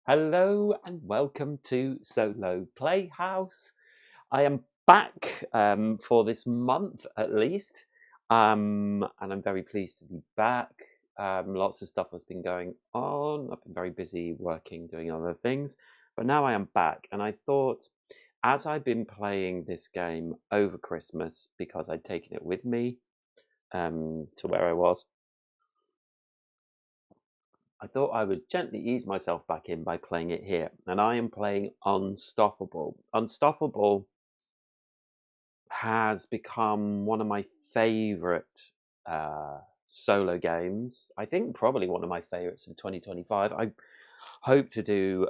Hello and welcome to Solo Playhouse. I am back for this month at least, and I'm very pleased to be back. Lots of stuff has been going on. I've been very busy working, doing other things, but now I am back, and I thought, as I've been playing this game over Christmas because I'd taken it with me to where I was, I thought I would gently ease myself back in by playing it here. And I am playing Unstoppable. Unstoppable has become one of my favorite solo games. I think probably one of my favorites in 2025. I hope to do,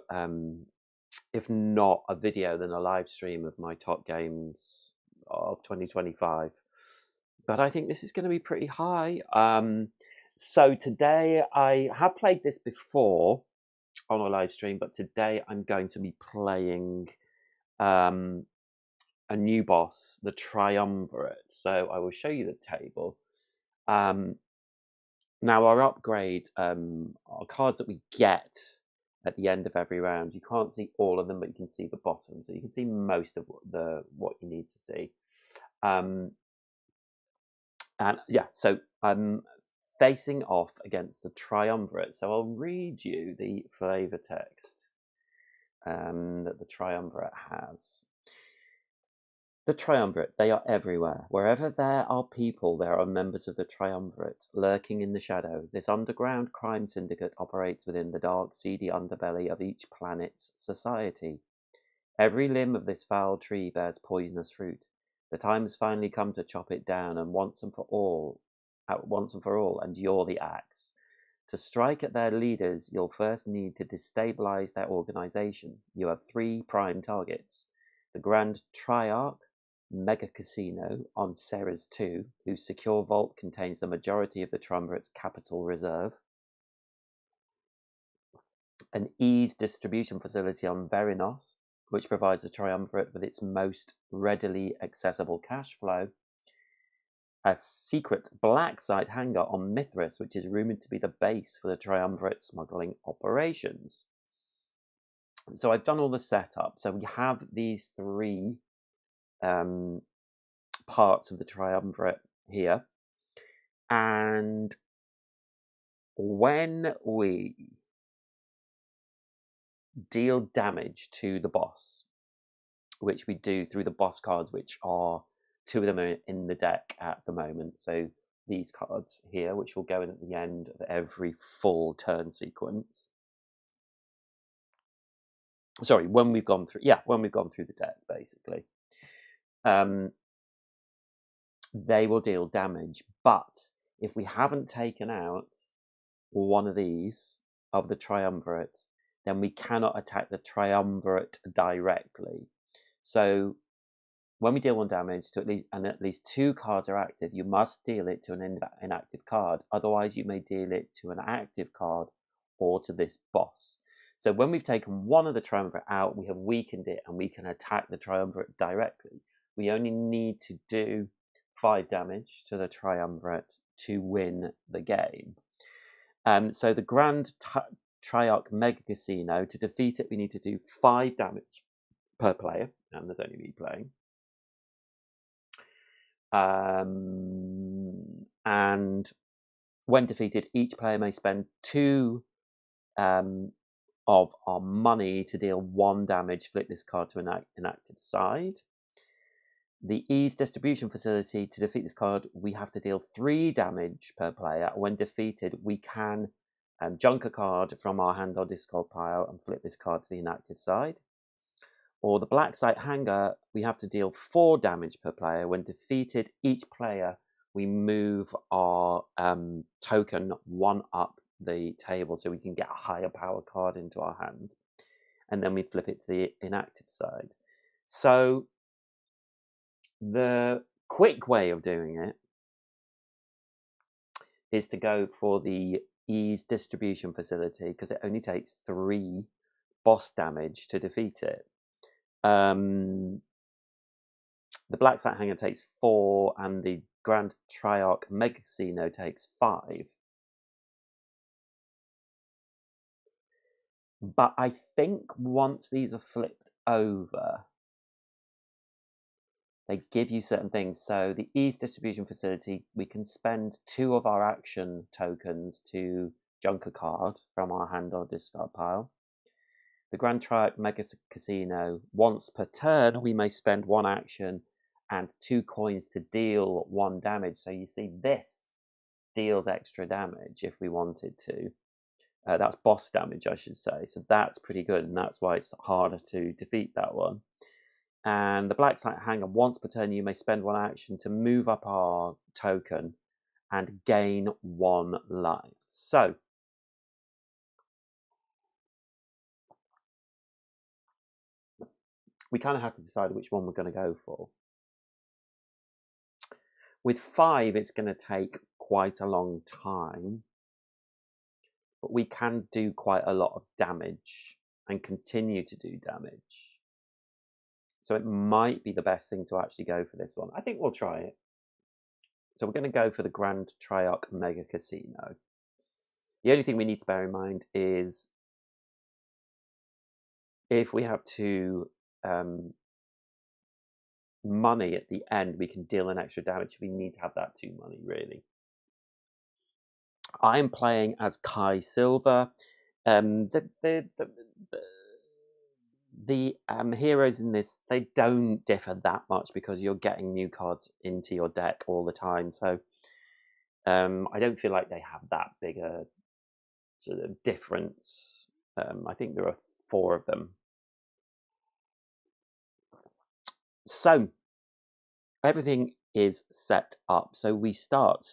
if not a video, then a live stream of my top games of 2025. But I think this is going to be pretty high. So today I have played this before on a live stream, but today I'm going to be playing a new boss, the Triumvirate. So I will show you the table. Now our upgrade are cards that we get at the end of every round. You can't see all of them, but you can see the bottom, so you can see most of what you need to see. And yeah, so I'm facing off against the Triumvirate. So I'll read you the flavor text that the Triumvirate has. The Triumvirate, they are everywhere. Wherever there are people, there are members of the Triumvirate lurking in the shadows. This underground crime syndicate operates within the dark, seedy underbelly of each planet's society. Every limb of this foul tree bears poisonous fruit. The time has finally come to chop it down, and once and for all, and you're the axe. To strike at their leaders, you'll first need to destabilize their organization. You have 3 prime targets: the Grand Triarch Mega Casino on Ceres 2, whose secure vault contains the majority of the Triumvirate's capital reserve; an ease distribution facility on Verinos, which provides the Triumvirate with its most readily accessible cash flow; a secret black site hangar on Mithras, which is rumoured to be the base for the Triumvirate smuggling operations. So I've done all the setup. So we have these 3 parts of the Triumvirate here. And when we deal damage to the boss, which we do through the boss cards, which are 2 of them are in the deck at the moment. So these cards here, which will go in at the end of every full turn sequence. Sorry, when we've gone through the deck, basically. They will deal damage, but if we haven't taken out one of these of the Triumvirate, then we cannot attack the Triumvirate directly. So when we deal 1 damage to at least 2 cards are active, you must deal it to an inactive card. Otherwise, you may deal it to an active card or to this boss. So when we've taken one of the Triumvirate out, we have weakened it and we can attack the Triumvirate directly. We only need to do 5 damage to the Triumvirate to win the game. So the Grand Triarch Mega Casino, to defeat it, we need to do 5 damage per player, and there's only me playing. And when defeated, each player may spend 2 of our money to deal 1 damage, flip this card to an inactive side. The ease distribution facility, to defeat this card, we have to deal 3 damage per player. When defeated, we can junk a card from our hand or discard pile and flip this card to the inactive side. Or the black site hangar, we have to deal 4 damage per player. When defeated, each player, we move our token 1 up the table so we can get a higher power card into our hand. And then we flip it to the inactive side. So the quick way of doing it is to go for the ease distribution facility, because it only takes 3 boss damage to defeat it. The black site hangar takes 4, and the Grand Triarch Mega Casino takes 5. But I think once these are flipped over, they give you certain things. So the ease distribution facility, we can spend 2 of our action tokens to junk a card from our hand or discard pile. The Grand Triumph Mega Casino, once per turn, we may spend 1 action and 2 coins to deal 1 damage. So you see this deals extra damage if we wanted to. That's boss damage, I should say. So that's pretty good, and that's why it's harder to defeat that one. And the Black Site Hanger, once per turn, you may spend 1 action to move up our token and gain 1 life. So we kind of have to decide which one we're going to go for. With 5, it's going to take quite a long time, but we can do quite a lot of damage and continue to do damage. So it might be the best thing to actually go for this one. I think we'll try it. So we're going to go for the Grand Triarch Mega Casino. The only thing we need to bear in mind is if we have to money at the end, we can deal an extra damage. We need to have that 2 money, really. I'm playing as Kai Silver. The heroes in this, they don't differ that much because you're getting new cards into your deck all the time. So I don't feel like they have that big a sort of difference. I think there are 4 of them. So everything is set up. So we start.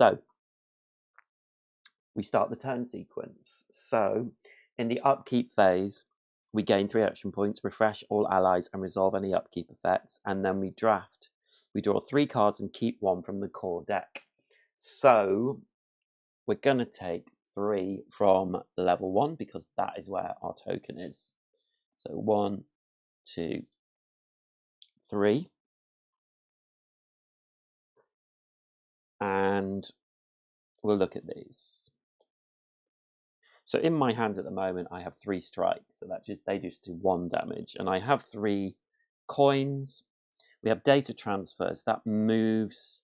We start the turn sequence. So in the upkeep phase, we gain 3 action points, refresh all allies, and resolve any upkeep effects. And then we draft. We draw 3 cards and keep 1 from the core deck. So we're going to take 3 from level 1 because that is where our token is. So 1, 2, 3. And we'll look at these. So in my hand at the moment, I have 3 strikes. So they just do 1 damage. And I have 3 coins. We have data transfers. That moves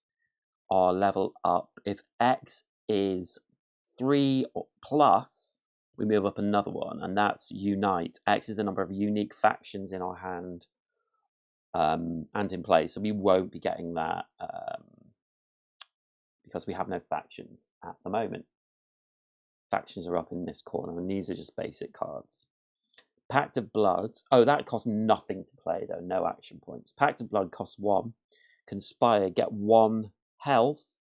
our level up. If X is 3 or plus, we move up another one. And that's Unite. X is the number of unique factions in our hand and in play. So we won't be getting that because we have no factions at the moment. Factions are up in this corner, and these are just basic cards. Pact of Blood. Oh, that costs nothing to play, though. No action points. Pact of Blood costs 1. Conspire, get 1 health.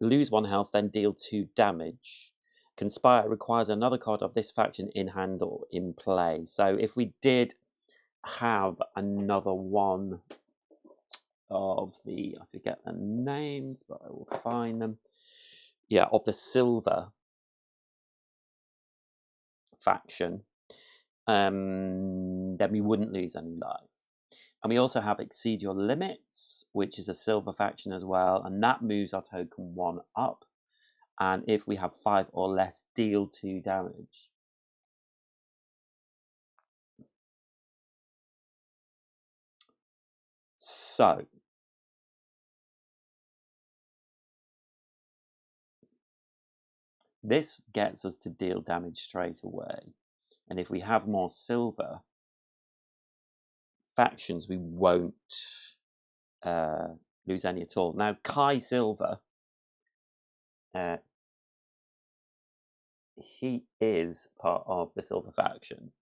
Lose 1 health, then deal 2 damage. Conspire requires another card of this faction in hand or in play. So if we did have another one of the, I forget the names, but I will find them. Yeah, of the silver faction, then we wouldn't lose any life. And we also have Exceed Your Limits, which is a silver faction as well, and that moves our token 1 up. And if we have 5 or less, deal 2 damage. So this gets us to deal damage straight away. And if we have more silver factions, we won't lose any at all. Now, Kai Silver, he is part of the silver faction.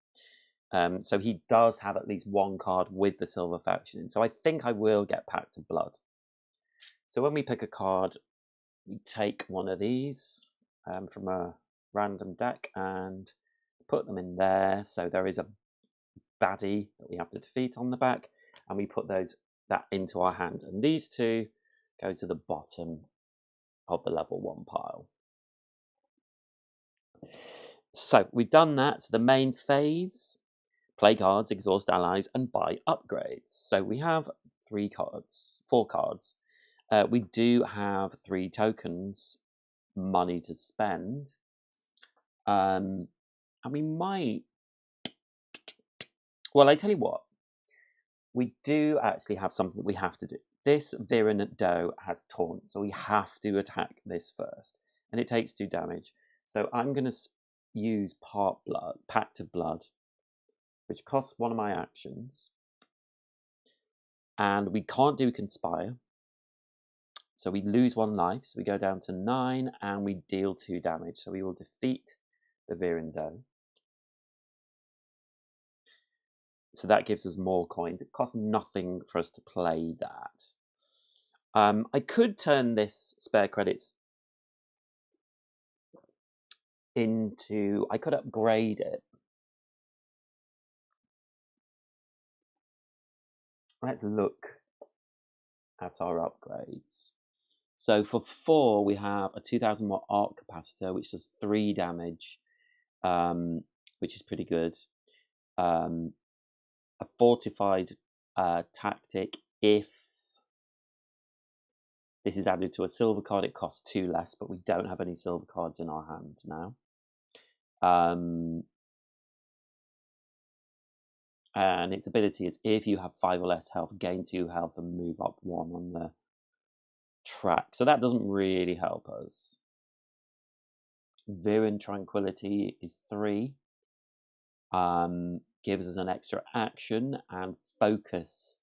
So he does have at least 1 card with the silver faction. So I think I will get Pact of Blood. So when we pick a card, we take one of these from a random deck and put them in there. So there is a baddie that we have to defeat on the back, and we put that into our hand. And these 2 go to the bottom of the level 1 pile. So we've done that. So the main phase, play cards, exhaust allies, and buy upgrades. So we have 4 cards. We do have 3 tokens, money to spend. And we might Well, I tell you what, we do actually have something that we have to do. This Virulent Doe has taunt, so we have to attack this first, and it takes 2 damage. So I'm going to use Pact of Blood, which costs 1 of my actions, and we can't do Conspire, so we lose 1 life, so we go down to 9, and we deal 2 damage, so we will defeat the Virulent Doe. So that gives us more coins. It costs nothing for us to play that. I could turn this spare credits into... I could upgrade it. Let's look at our upgrades. So for 4, we have a 2000 watt arc capacitor, which does 3 damage, which is pretty good. A fortified tactic. If this is added to a silver card, it costs 2 less, but we don't have any silver cards in our hand now. And its ability is if you have 5 or less health, gain 2 health and move up 1 on the track. So that doesn't really help us. Virulent Tranquility is 3. Gives us an extra action, and Focus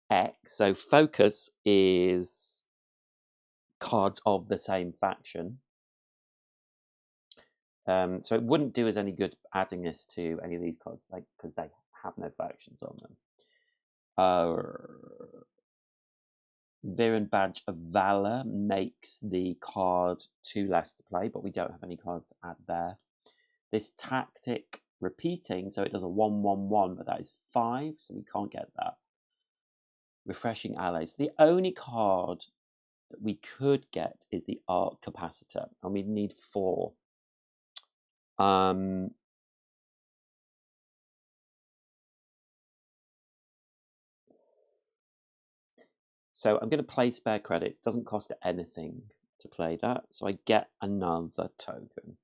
X. So Focus is cards of the same faction. So it wouldn't do us any good adding this to any of these cards, like, because they have no factions on them. Virulent Badge of Valor makes the card 2 less to play, but we don't have any cards to add there. This tactic repeating, so it does a 1/1/1, but that is 5, so we can't get that. Refreshing Allies. The only card that we could get is the Arc Capacitor, and we need 4. So I'm going to play spare credits. Doesn't cost anything to play that, so I get another token.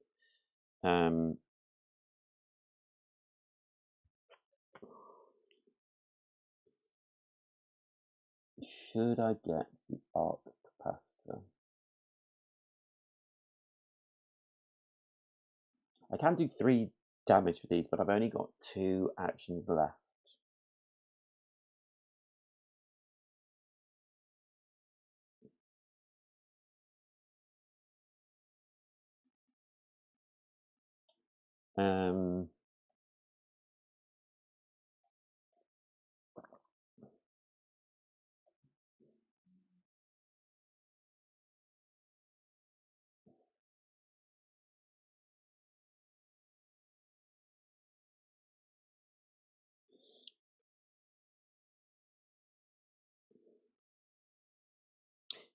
Should I get the Arc Capacitor? I can do 3 damage with these, but I've only got 2 actions left.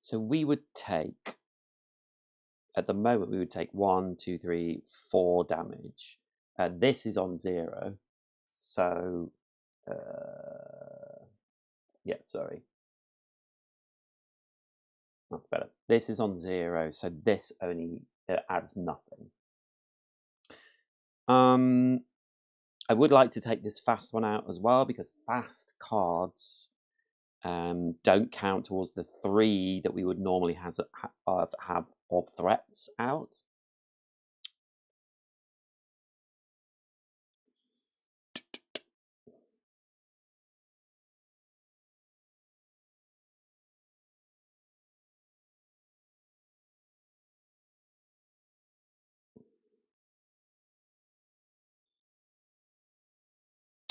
So we would take, at the moment, we would take 1, 2, 3, 4 damage. This is on 0, so yeah, sorry, that's better. This is on 0, so this only adds nothing. I would like to take this fast one out as well, because fast cards don't count towards the 3 that we would normally have of threats out.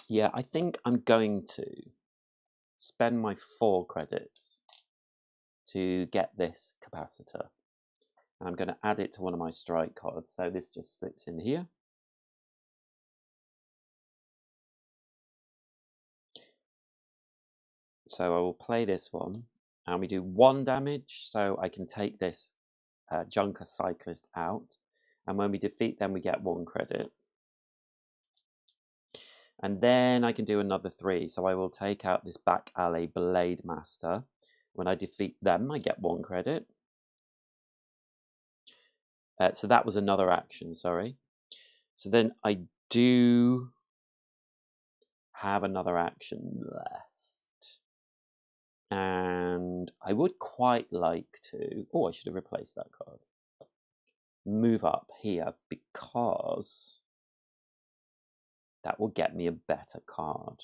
Yeah, I think I'm going to spend my 4 credits to get this capacitor. And I'm going to add it to one of my strike cards. So this just slips in here. So I will play this one. And we do 1 damage. So I can take this Junker Cyclist out. And when we defeat them, we get 1 credit. And then I can do another 3. So I will take out this Back Alley Blade Master. When I defeat them, I get 1 credit. So that was another action, sorry. So then I do have another action left. And I would quite like to... Oh, I should have replaced that card. Move up here because that will get me a better card.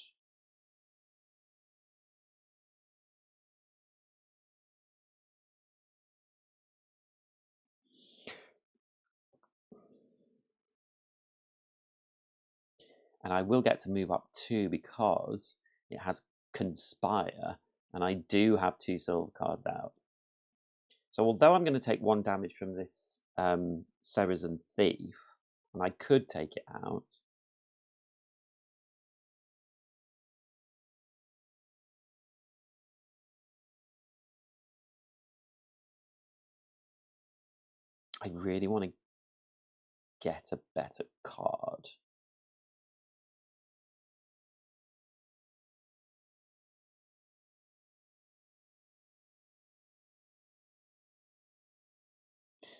And I will get to move up too because it has Conspire, and I do have 2 silver cards out. So although I'm going to take 1 damage from this Saracen Thief, and I could take it out, I really want to get a better card.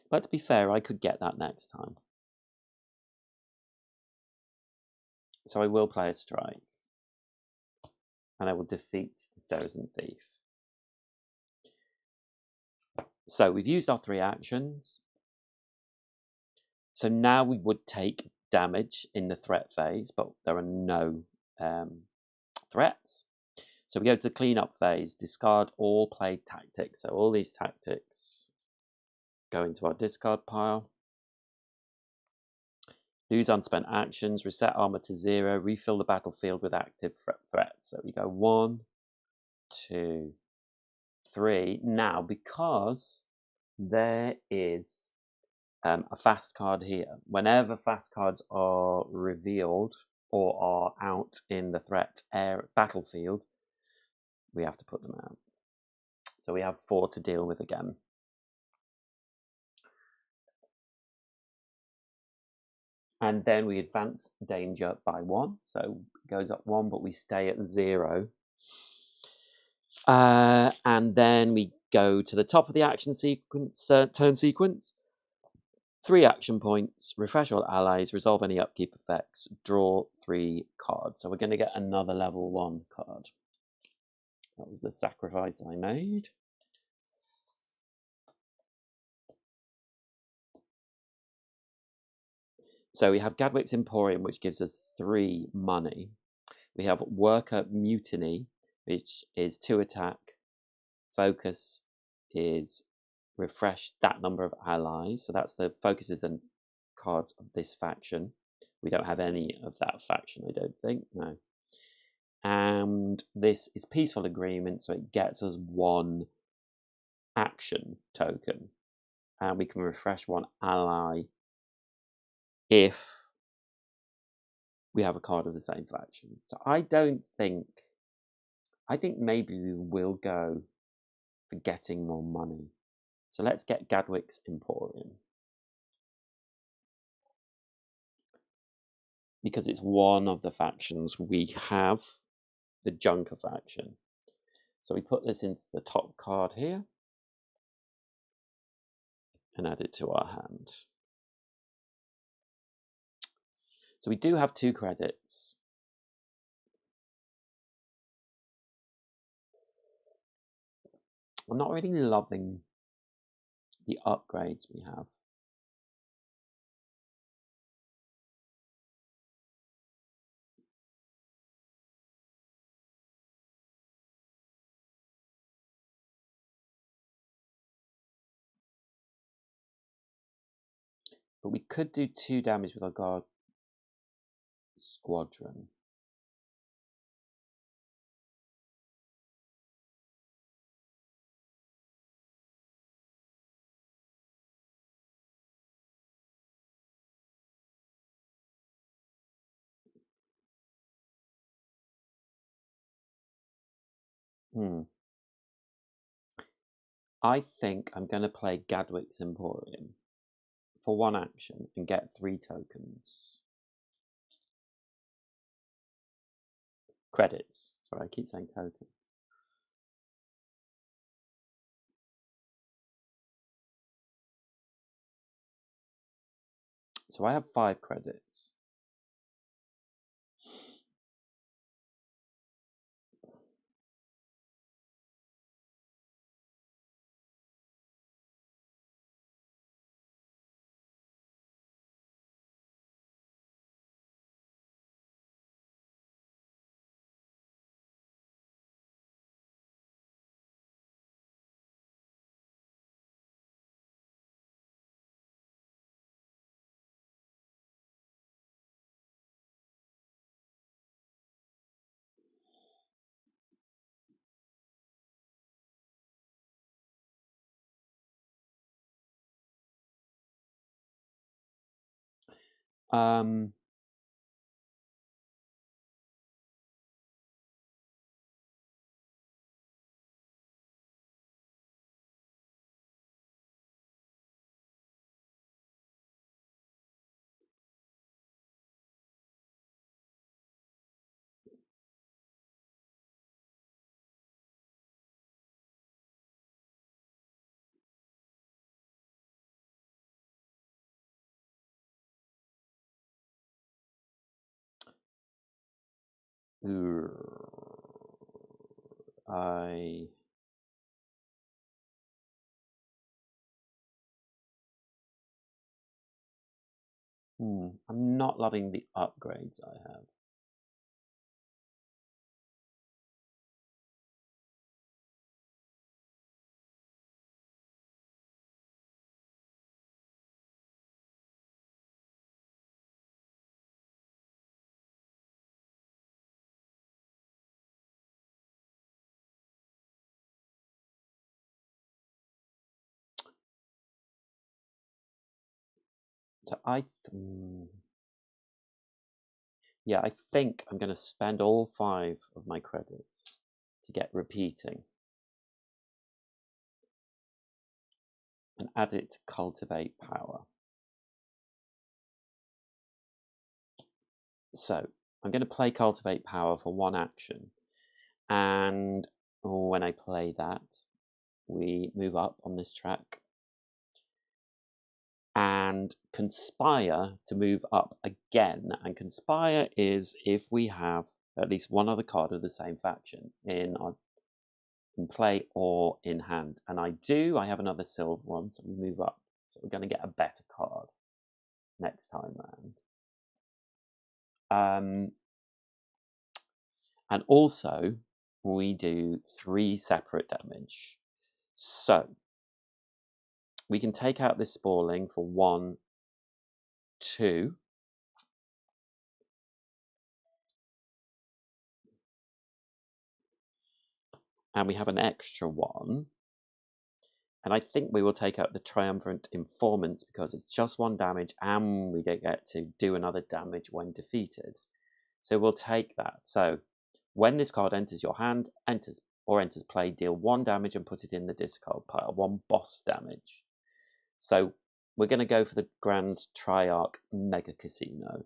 But to be fair, I could get that next time. So I will play a strike. And I will defeat the Saracen Thief. So we've used our 3 actions. So now we would take damage in the threat phase, but there are no threats. So we go to the cleanup phase, discard all played tactics. So all these tactics go into our discard pile. Lose unspent actions, reset armor to 0, refill the battlefield with active threats. So we go 1, 2, 3. Now, because there is a fast card here, whenever fast cards are revealed or are out in the threat battlefield, we have to put them out. So we have 4 to deal with again. And then we advance danger by 1. So it goes up 1, but we stay at 0. And then we go to the top of the action sequence, turn sequence. 3 action points, refresh all allies, resolve any upkeep effects, draw 3 cards. So we're going to get another level 1 card. That was the sacrifice I made. So we have Gadwick's Emporium, which gives us 3 money. We have Worker Mutiny, which is 2 attack. Focus is refresh that number of allies. So that's the focus is the cards of this faction. We don't have any of that faction, I don't think. No. And this is Peaceful Agreement, so it gets us 1 action token. And we can refresh 1 ally if we have a card of the same faction. So I think maybe we will go for getting more money. So let's get Gadwick's Emporium. Because it's one of the factions we have, the Junker faction. So we put this into the top card here and add it to our hand. So we do have 2 credits. I'm not really loving the upgrades we have. But we could do 2 damage with our Guard Squadron. I think I'm going to play Gadwick's Emporium for 1 action and get 3 tokens. Credits. Sorry, I keep saying tokens. So I have 5 credits. I'm not loving the upgrades I have. So I think I'm going to spend all 5 of my credits to get repeating and add it to cultivate power. So I'm going to play cultivate power for 1 action, and when I play that, we move up on this track and conspire to move up again. And conspire is if we have at least 1 other card of the same faction in play or in hand. And I have another silver one, so we move up. So we're going to get a better card next time round. And also, we do 3 separate damage. So we can take out this Sporling for 1, 2. And we have an extra 1. And I think we will take out the Triumvirate Informants because it's just 1 damage and we don't get to do another damage when defeated. So we'll take that. So when this card enters your hand, enters play, deal 1 damage and put it in the discard pile, 1 boss damage. So we're going to go for the Grand Triarch Mega Casino.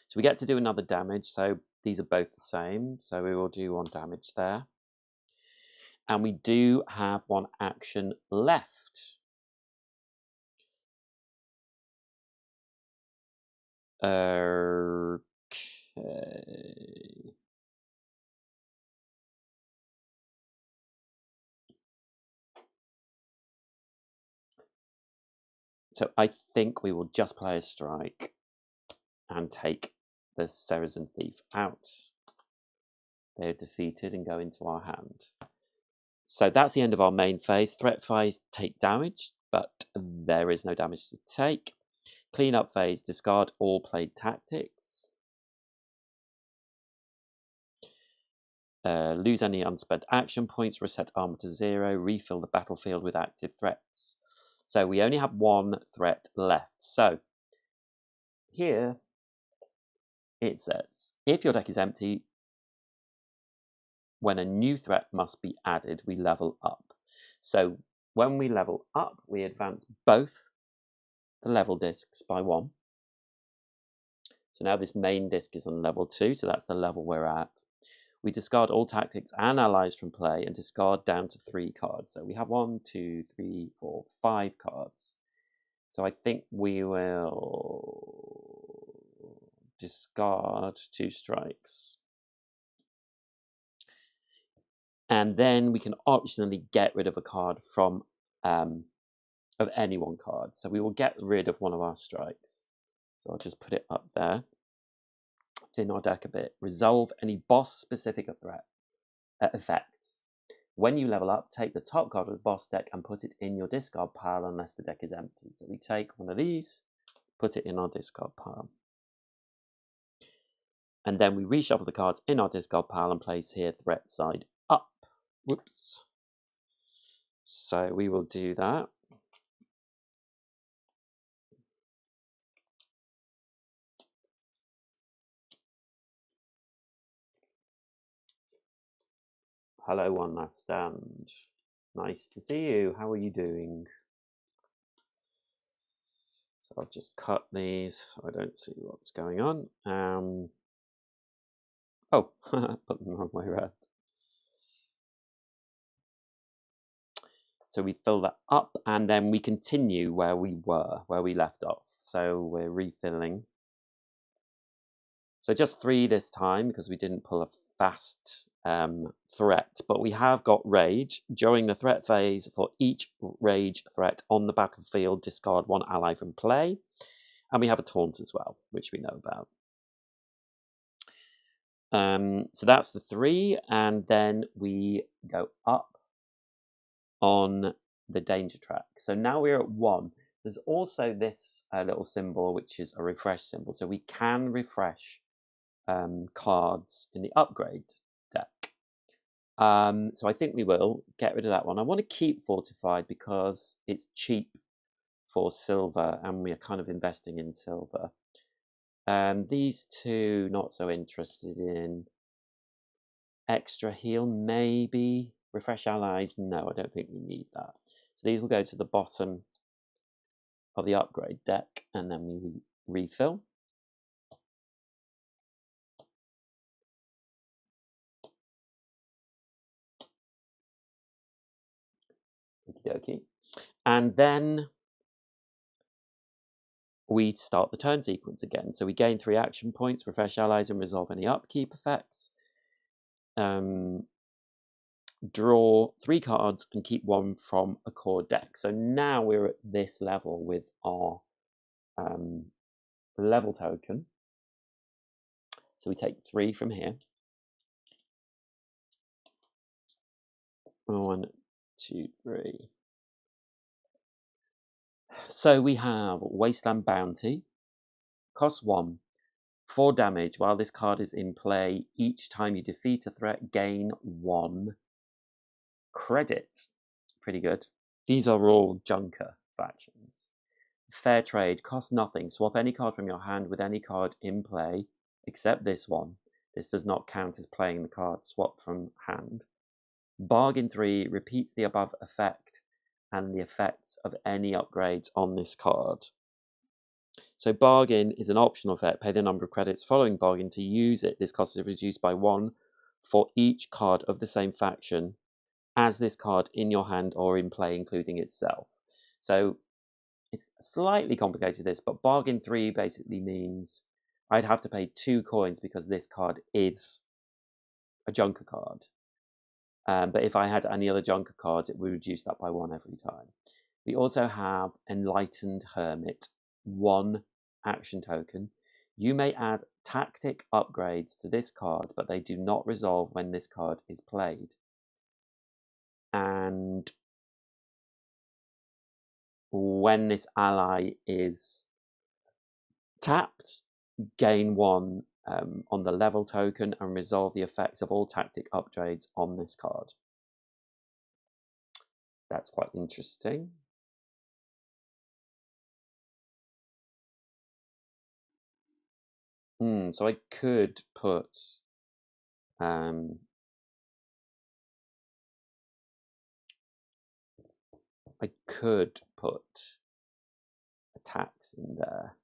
So we get to do another damage, so these are both the same. So we will do 1 damage there. And we do have 1 action left. Okay. So I think we will just play a strike and take the Saracen Thief out. They're defeated and go into our hand. So that's the end of our main phase. Threat phase, take damage, but there is no damage to take. Cleanup phase, discard all played tactics. Lose any unspent action points, reset armor to 0, refill the battlefield with active threats. So we only have 1 threat left. So here it says, if your deck is empty, when a new threat must be added, we level up. So when we level up, we advance both the level discs by 1. So now this main disc is on level 2, so that's the level we're at. We discard all tactics and allies from play and discard down to 3 cards. So we have 1, 2, 3, 4, 5 cards. So I think we will discard 2 strikes. And then we can optionally get rid of a card from of any 1 card. So we will get rid of 1 of our strikes. So I'll just put it up there. Thin our deck a bit. Resolve any boss-specific effects. When you level up, take the top card of the boss deck and put it in your discard pile unless the deck is empty. So we take 1 of these, put it in our discard pile. And then we reshuffle the cards in our discard pile and place here threat side up. Whoops. So we will do that. hello, one last stand. Nice to see you. How are you doing? So I'll just cut these so I don't see what's going on. Oh, put them the wrong way around. So we fill that up and then we continue where we left off. So we're refilling. So just 3 this time because we didn't pull a fast threat, but we have got rage. During the threat phase, for each rage threat on the battlefield, discard 1 ally from play. And we have a taunt as well, which we know about. So that's the 3, and then we go up on the danger track. So now we're at 1. There's also this little symbol, which is a refresh symbol. So we can refresh cards in the upgrade deck. So I think we will get rid of that one. I want to keep fortified because it's cheap for silver and we are kind of investing in silver. These 2 not so interested in. Extra heal maybe. Refresh allies, no, I don't think we need that. So these will go to the bottom of the upgrade deck and then we refill. Okey-dokey. And then we start the turn sequence again. So we gain 3 action points, refresh allies, and resolve any upkeep effects. Draw 3 cards and keep 1 from a core deck. So now we're at this level with our level token. So we take 3 from here. 1, 2, 3. So we have Wasteland Bounty. Cost 1. 4 damage. While this card is in play, each time you defeat a threat, gain 1 credit. Pretty good. These are all Junker factions. Fair Trade. Cost nothing. Swap any card from your hand with any card in play, except this one. This does not count as playing the card swapped from hand. Bargain 3 repeats the above effect and the effects of any upgrades on this card. So Bargain is an optional effect. Pay the number of credits following Bargain to use it. This cost is reduced by 1 for each card of the same faction as this card in your hand or in play, including itself. So it's slightly complicated, this, but Bargain 3 basically means I'd have to pay 2 coins because this card is a Junker card. But if I had any other Junker cards, it would reduce that by 1 every time. We also have Enlightened Hermit, 1 action token. You may add tactic upgrades to this card, but they do not resolve when this card is played. And when this ally is tapped, gain 1 on the level token and resolve the effects of all tactic upgrades on this card. That's quite interesting. So I could put attacks in there,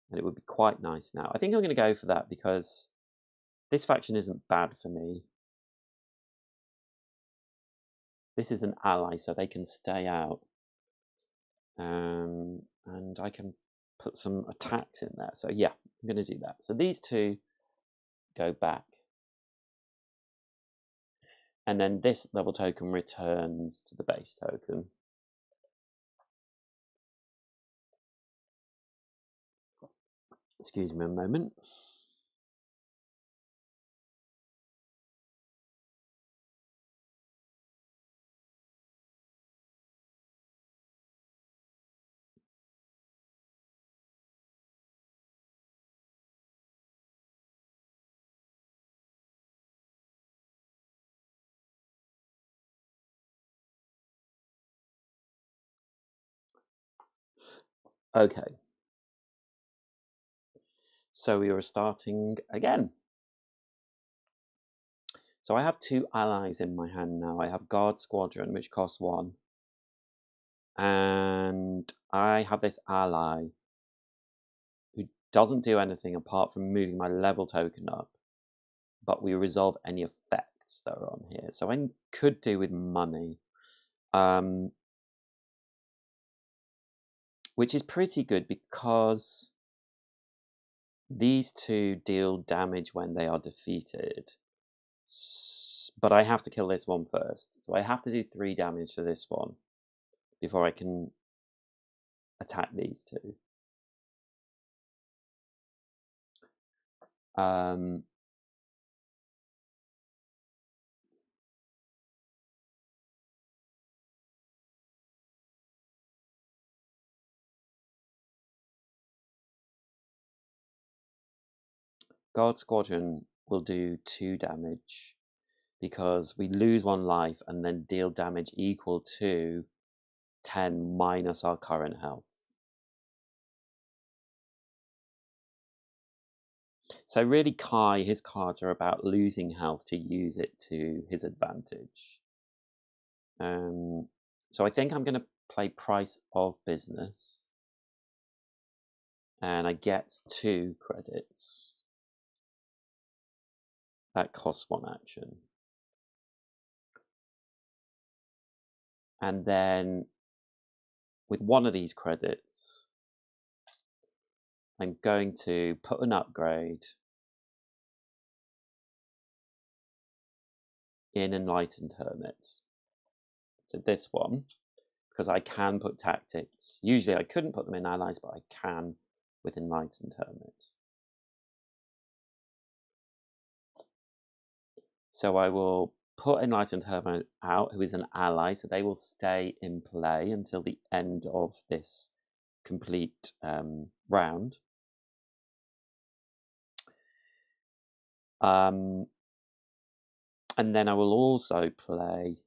and it would be quite nice now. I think I'm going to go for that because this faction isn't bad for me. This is an ally, so they can stay out. And I can put some attacks in there. So yeah, I'm going to do that. So these 2 go back. And then this level token returns to the base token. Excuse me a moment. Okay. So we are starting again. So I have 2 allies in my hand now. I have Guard Squadron, which costs 1. And I have this ally who doesn't do anything apart from moving my level token up. But we resolve any effects that are on here. So I could do with money. Which is pretty good because these 2 deal damage when they are defeated. But I have to kill this one first. So I have to do 3 damage to this one before I can attack these 2. Guard Squadron will do 2 damage because we lose 1 life and then deal damage equal to 10 minus our current health. So really Kai, his cards are about losing health to use it to his advantage. So I think I'm going to play Price of Business. And I get 2 credits. That costs 1 action. And then with 1 of these credits, I'm going to put an upgrade in Enlightened Hermits. So this one, because I can put tactics. Usually I couldn't put them in allies, but I can with Enlightened Hermits. So I will put Enlightened Hermit out, who is an ally, so they will stay in play until the end of this complete round. And then I will also play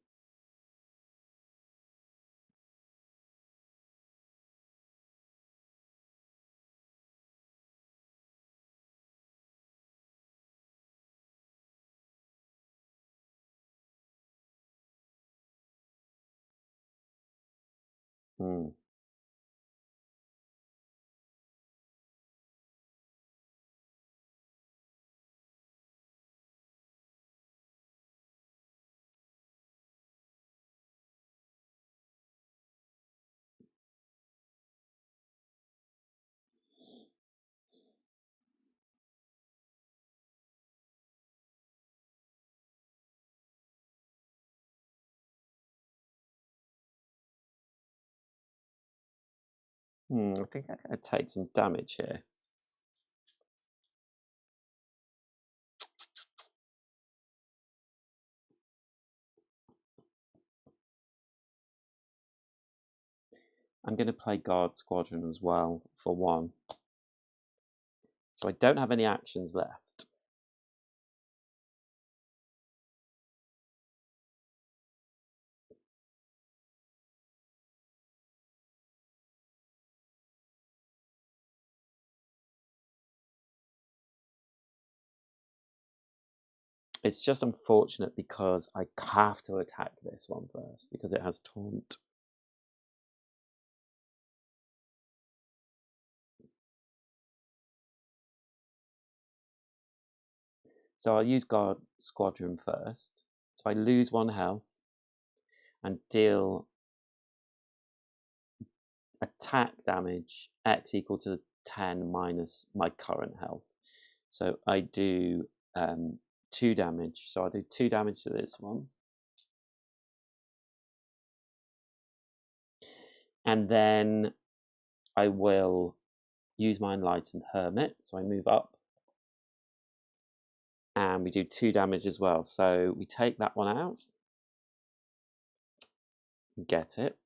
I think I'm going to take some damage here. I'm going to play Guard Squadron as well for 1. So I don't have any actions left. It's just unfortunate because I have to attack this one first because it has Taunt. So I'll use Guard Squadron first. So I lose 1 health and deal attack damage X equal to 10 minus my current health. So I do 2 damage. So I'll do 2 damage to this one. And then I will use my Enlightened Hermit. So I move up. And we do 2 damage as well. So we take that one out. Get it.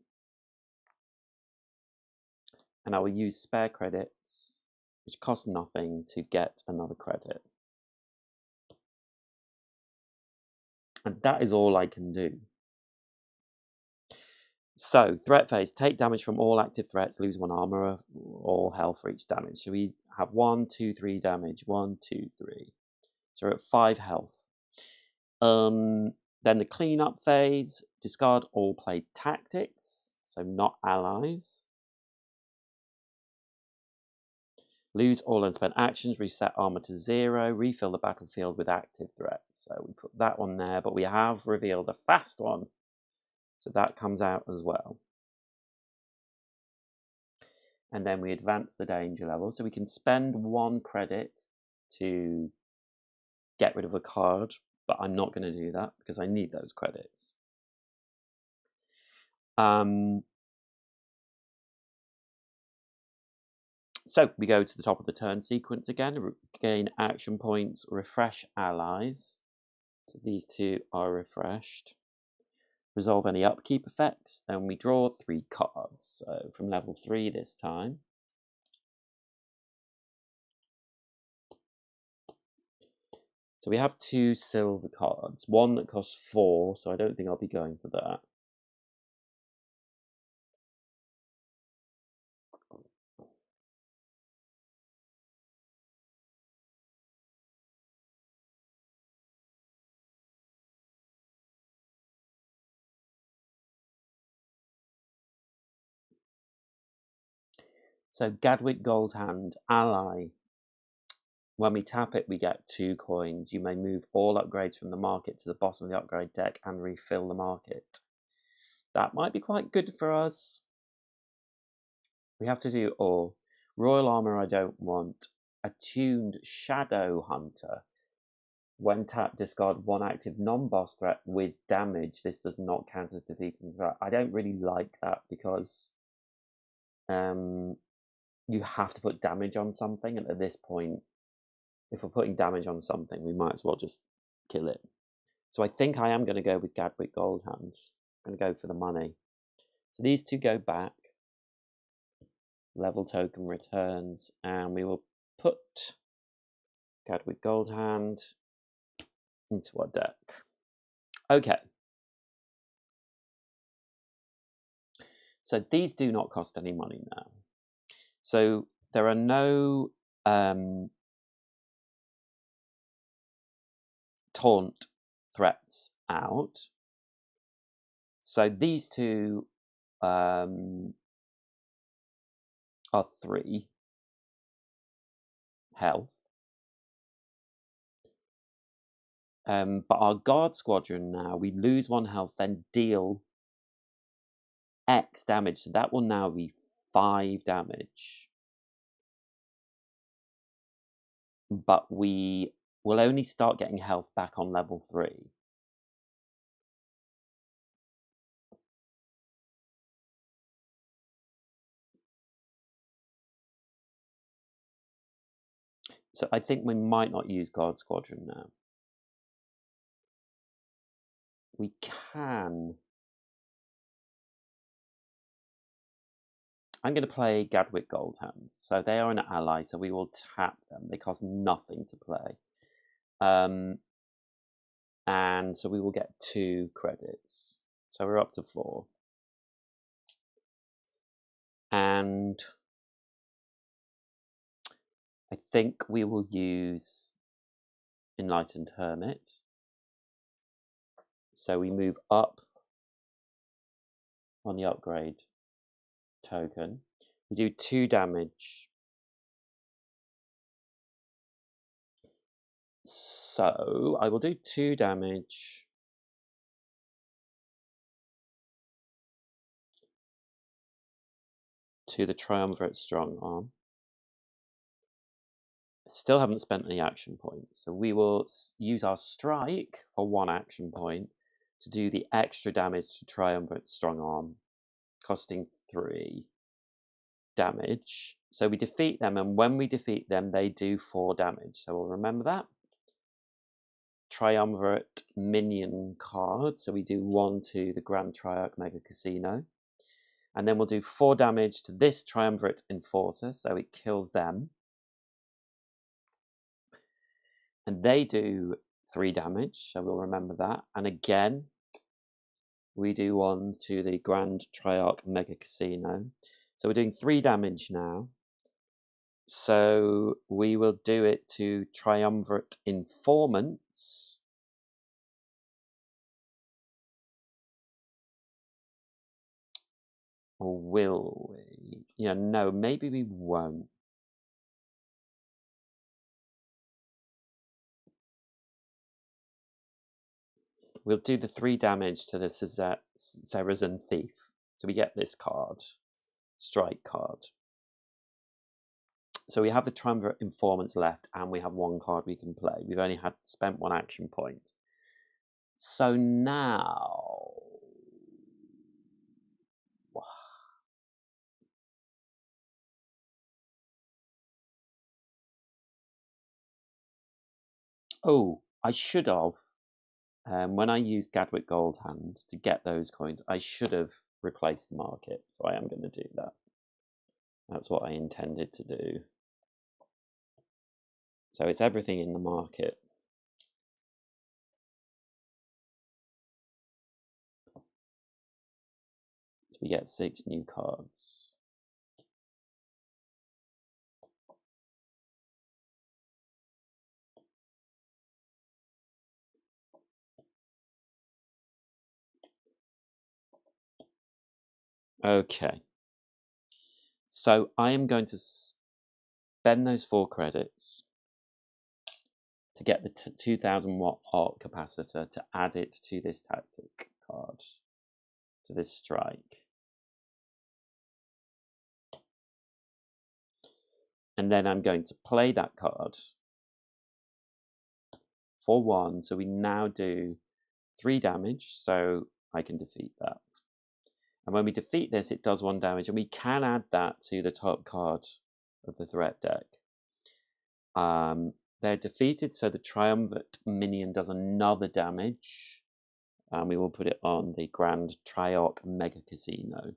And I will use spare credits, which cost nothing, to get another credit. And that is all I can do. So, threat phase. Take damage from all active threats, lose 1 armor or health for each damage. So we have 1, 2, 3 damage. 1, 2, 3. So we're at 5 health. Then the cleanup phase, discard all played tactics, so not allies. Lose all unspent actions, reset armor to 0, refill the battlefield with active threats. So we put that one there, but we have revealed a fast one. So that comes out as well. And then we advance the danger level. So we can spend 1 credit to get rid of a card, but I'm not going to do that because I need those credits. So we go to the top of the turn sequence again, gain action points, refresh allies. So these 2 are refreshed. Resolve any upkeep effects. Then we draw 3 cards. So from level 3 this time. So we have 2 silver cards. One that costs 4, so I don't think I'll be going for that. So Gadwick Goldhand, ally. When we tap it, we get 2 coins. You may move all upgrades from the market to the bottom of the upgrade deck and refill the market. That might be quite good for us. We have to do all. Royal Armor I don't want. Attuned Shadow Hunter. When tapped, discard 1 active non-boss threat with damage. This does not count as defeating threat. I don't really like that because you have to put damage on something, and at this point, if we're putting damage on something, we might as well just kill it. So I think I am going to go with Gadwick Goldhand. I'm going to go for the money. So these 2 go back. Level token returns, and we will put Gadwick Goldhand into our deck. Okay. So these do not cost any money now. So there are no taunt threats out. So these 2 are 3 health. But our guard squadron now, we lose 1 health, then deal X damage. So that will now be 5 damage. But we will only start getting health back on level 3. So I think we might not use Guard Squadron now. We can. I'm going to play Gadwick Goldhands. So they are an ally, so we will tap them. They cost nothing to play. And so we will get 2 credits. So we're up to 4. And I think we will use Enlightened Hermit. So we move up on the upgrade token. We do 2 damage. So I will do 2 damage. To the Triumvirate Strong Arm. Still haven't spent any action points, so we will use our strike for 1 action point to do the extra damage to Triumvirate Strong Arm, costing 3 damage. So we defeat them, and when we defeat them, they do 4 damage. So we'll remember that. Triumvirate minion card, so we do 1 to the Grand Triarch Mega Casino. And then we'll do 4 damage to this Triumvirate Enforcer, so it kills them. And they do 3 damage, so we'll remember that. And again, we do 1 to the Grand Triarch Mega Casino. So we're doing 3 damage now. So we will do it to Triumvirate Informants. Or will we? Yeah, no, maybe we won't. We'll do the 3 damage to the Saracen Thief. So we get this card, strike card. So we have the Triumvirate Informants left, and we have 1 card we can play. We've only spent 1 action point. So now... Oh, I should have, when I used Gadwick Goldhand to get those coins, I should have replaced the market. So I am going to do that. That's what I intended to do. So it's everything in the market. So we get 6 new cards. Okay. So I am going to spend those 4 credits to get the 2000 watt arc capacitor to add it to this tactic card, to this strike. And then I'm going to play that card for 1. So we now do 3 damage, so I can defeat that. And when we defeat this, it does 1 damage, and we can add that to the top card of the threat deck. They're defeated, so the Triumvirate minion does another damage. And we will put it on the Grand Triarch Mega Casino.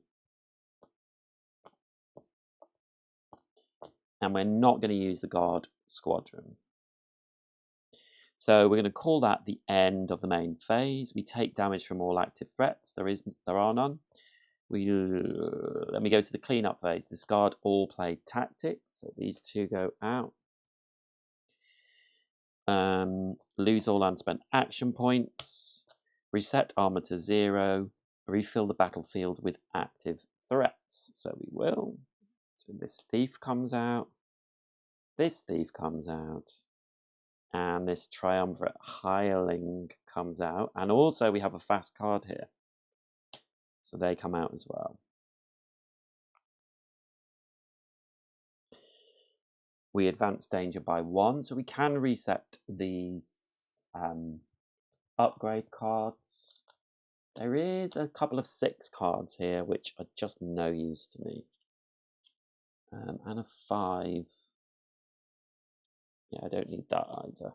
And we're not going to use the Guard Squadron. So we're going to call that the end of the main phase. We take damage from all active threats. There are none. Then we go to the cleanup phase. Discard all played tactics. So these 2 go out. Lose all unspent action points. Reset armor to 0. Refill the battlefield with active threats. So we will. So this thief comes out. This thief comes out. And this Triumvirate Hireling comes out. And also we have a fast card here. So they come out as well. We advance danger by 1. So we can reset these upgrade cards. There is a couple of 6 cards here, which are just no use to me. And a 5. Yeah, I don't need that either.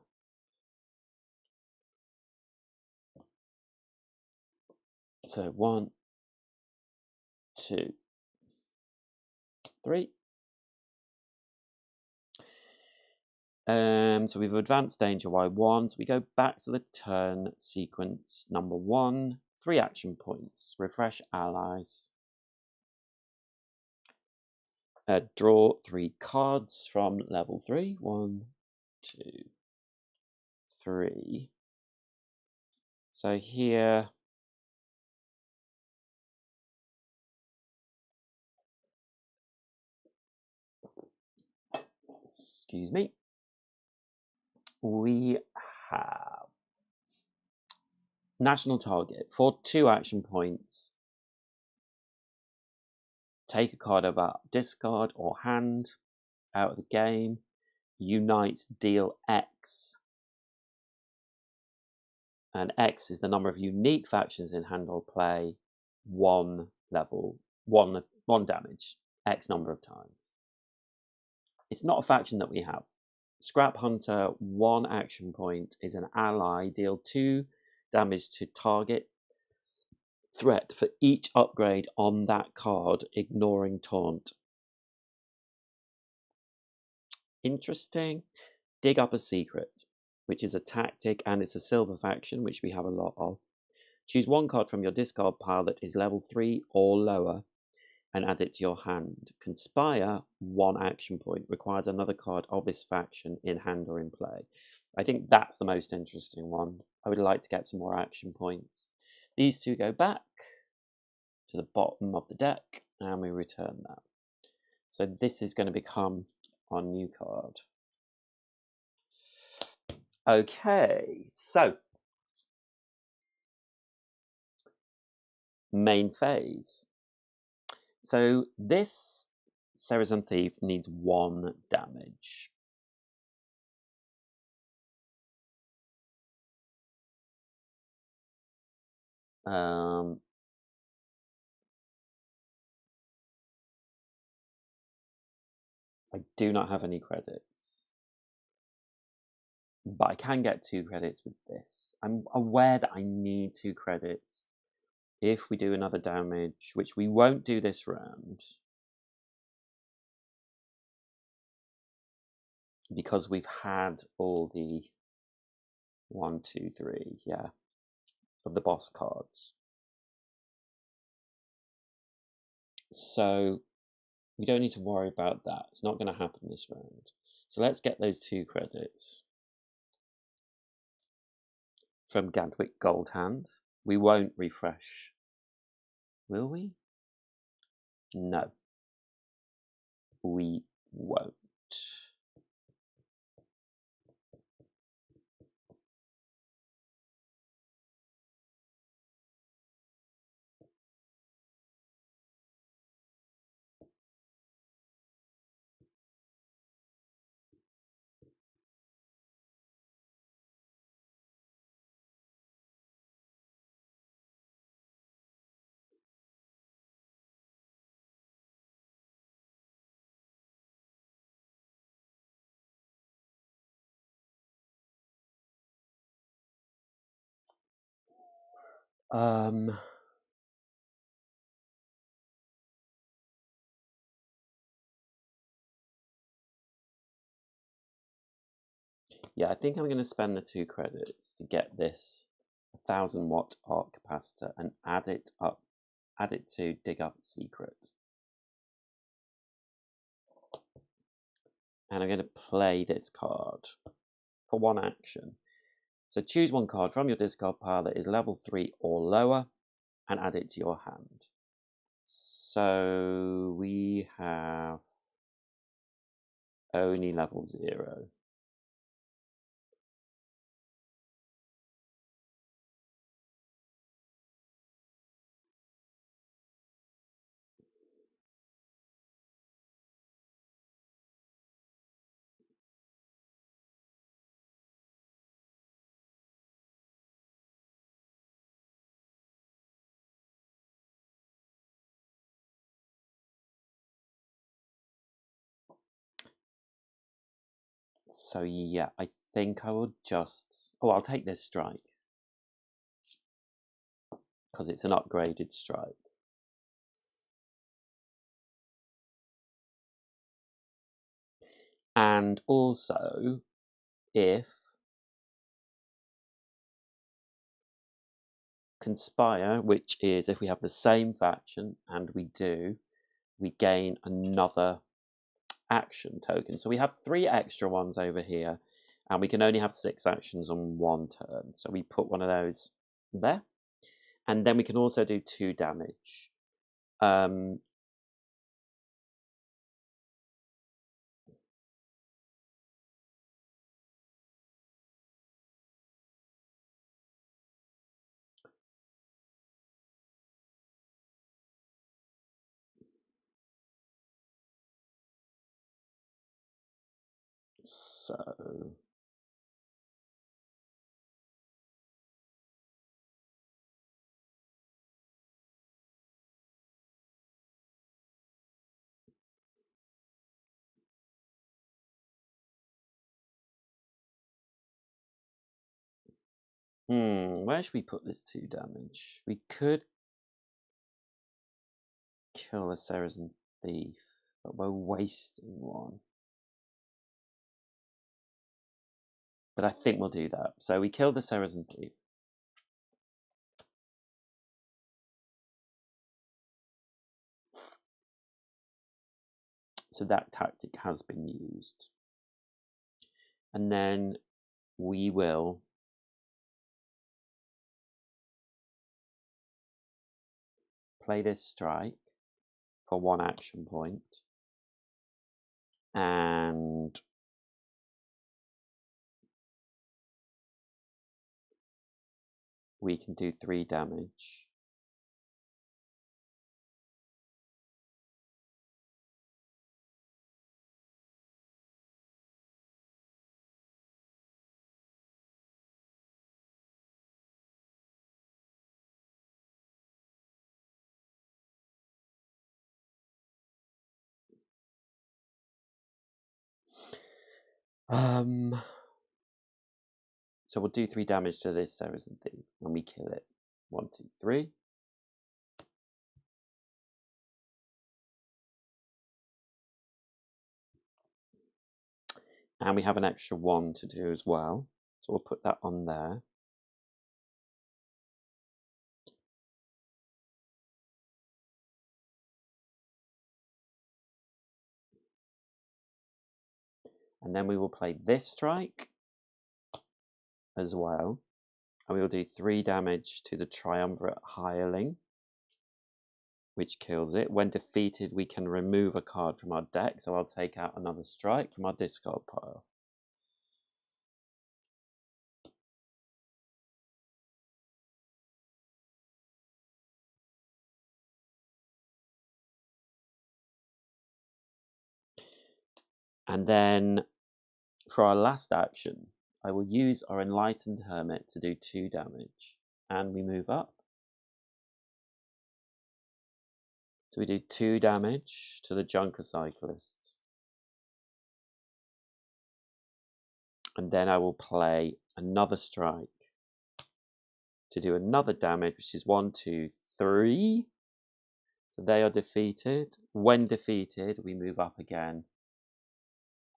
So 1, 2, 3. So we've advanced danger by 1. So we go back to the turn sequence number 1. 3 action points. Refresh allies. Draw 3 cards from level 3. 1, 2, 3. So here... Excuse me. We have national target for 2 action points. Take a card of our discard or hand out of the game. Unite, deal X. And X is the number of unique factions in hand or play. 1 level, 1 damage. X number of times. It's not a faction that we have. Scrap Hunter, 1 action point, is an ally. Deal 2 damage to target threat for each upgrade on that card, ignoring taunt. Interesting. Dig up a secret, which is a tactic, and it's a silver faction, which we have a lot of. Choose 1 card from your discard pile that is level 3 or lower and add it to your hand. Conspire, 1 action point, requires another card of this faction in hand or in play. I think that's the most interesting one. I would like to get some more action points. These 2 go back to the bottom of the deck, and we return that. So this is going to become our new card. Okay, so main phase. So this Saracen Thief needs 1 damage. I do not have any credits, but I can get 2 credits with this. I'm aware that I need 2 credits if we do another damage, which we won't do this round, because we've had all the 1, 2, 3, yeah, of the boss cards. So we don't need to worry about that. It's not going to happen this round. So let's get those 2 credits from Gadwick Goldhand. We won't refresh, will we? No, we won't. Yeah, I think I'm going to spend the 2 credits to get this 1000-watt arc capacitor and add it to Dig Up Secret. And I'm going to play this card for 1 action. So choose 1 card from your discard pile that is level 3 or lower and add it to your hand. So we have only level 0. So yeah, I think I will just... Oh, I'll take this strike, because it's an upgraded strike. And also, if Conspire, which is if we have the same faction, and we do, we gain another action token. So we have 3 extra ones over here, and we can only have 6 actions on 1 turn. So we put one of those there. And then we can also do 2 damage. So where should we put this 2 damage? We could kill a Saracen Thief, but we're wasting 1. But I think we'll do that. So we kill the Saracen Thief. So that tactic has been used. And then we will play this strike for 1 action point. And we can do 3 damage. So we'll do 3 damage to this Saracen Thief when we kill it. 1, 2, 3. And we have an extra 1 to do as well. So we'll put that on there. And then we will play this strike as well. And we will do 3 damage to the Triumvirate Hireling, which kills it. When defeated, we can remove a card from our deck. So I'll take out another strike from our discard pile. And then for our last action, I will use our Enlightened Hermit to do 2 damage. And we move up. So we do 2 damage to the Junker Cyclist. And then I will play another strike to do another damage, which is 1, 2, 3. So they are defeated. When defeated, we move up again.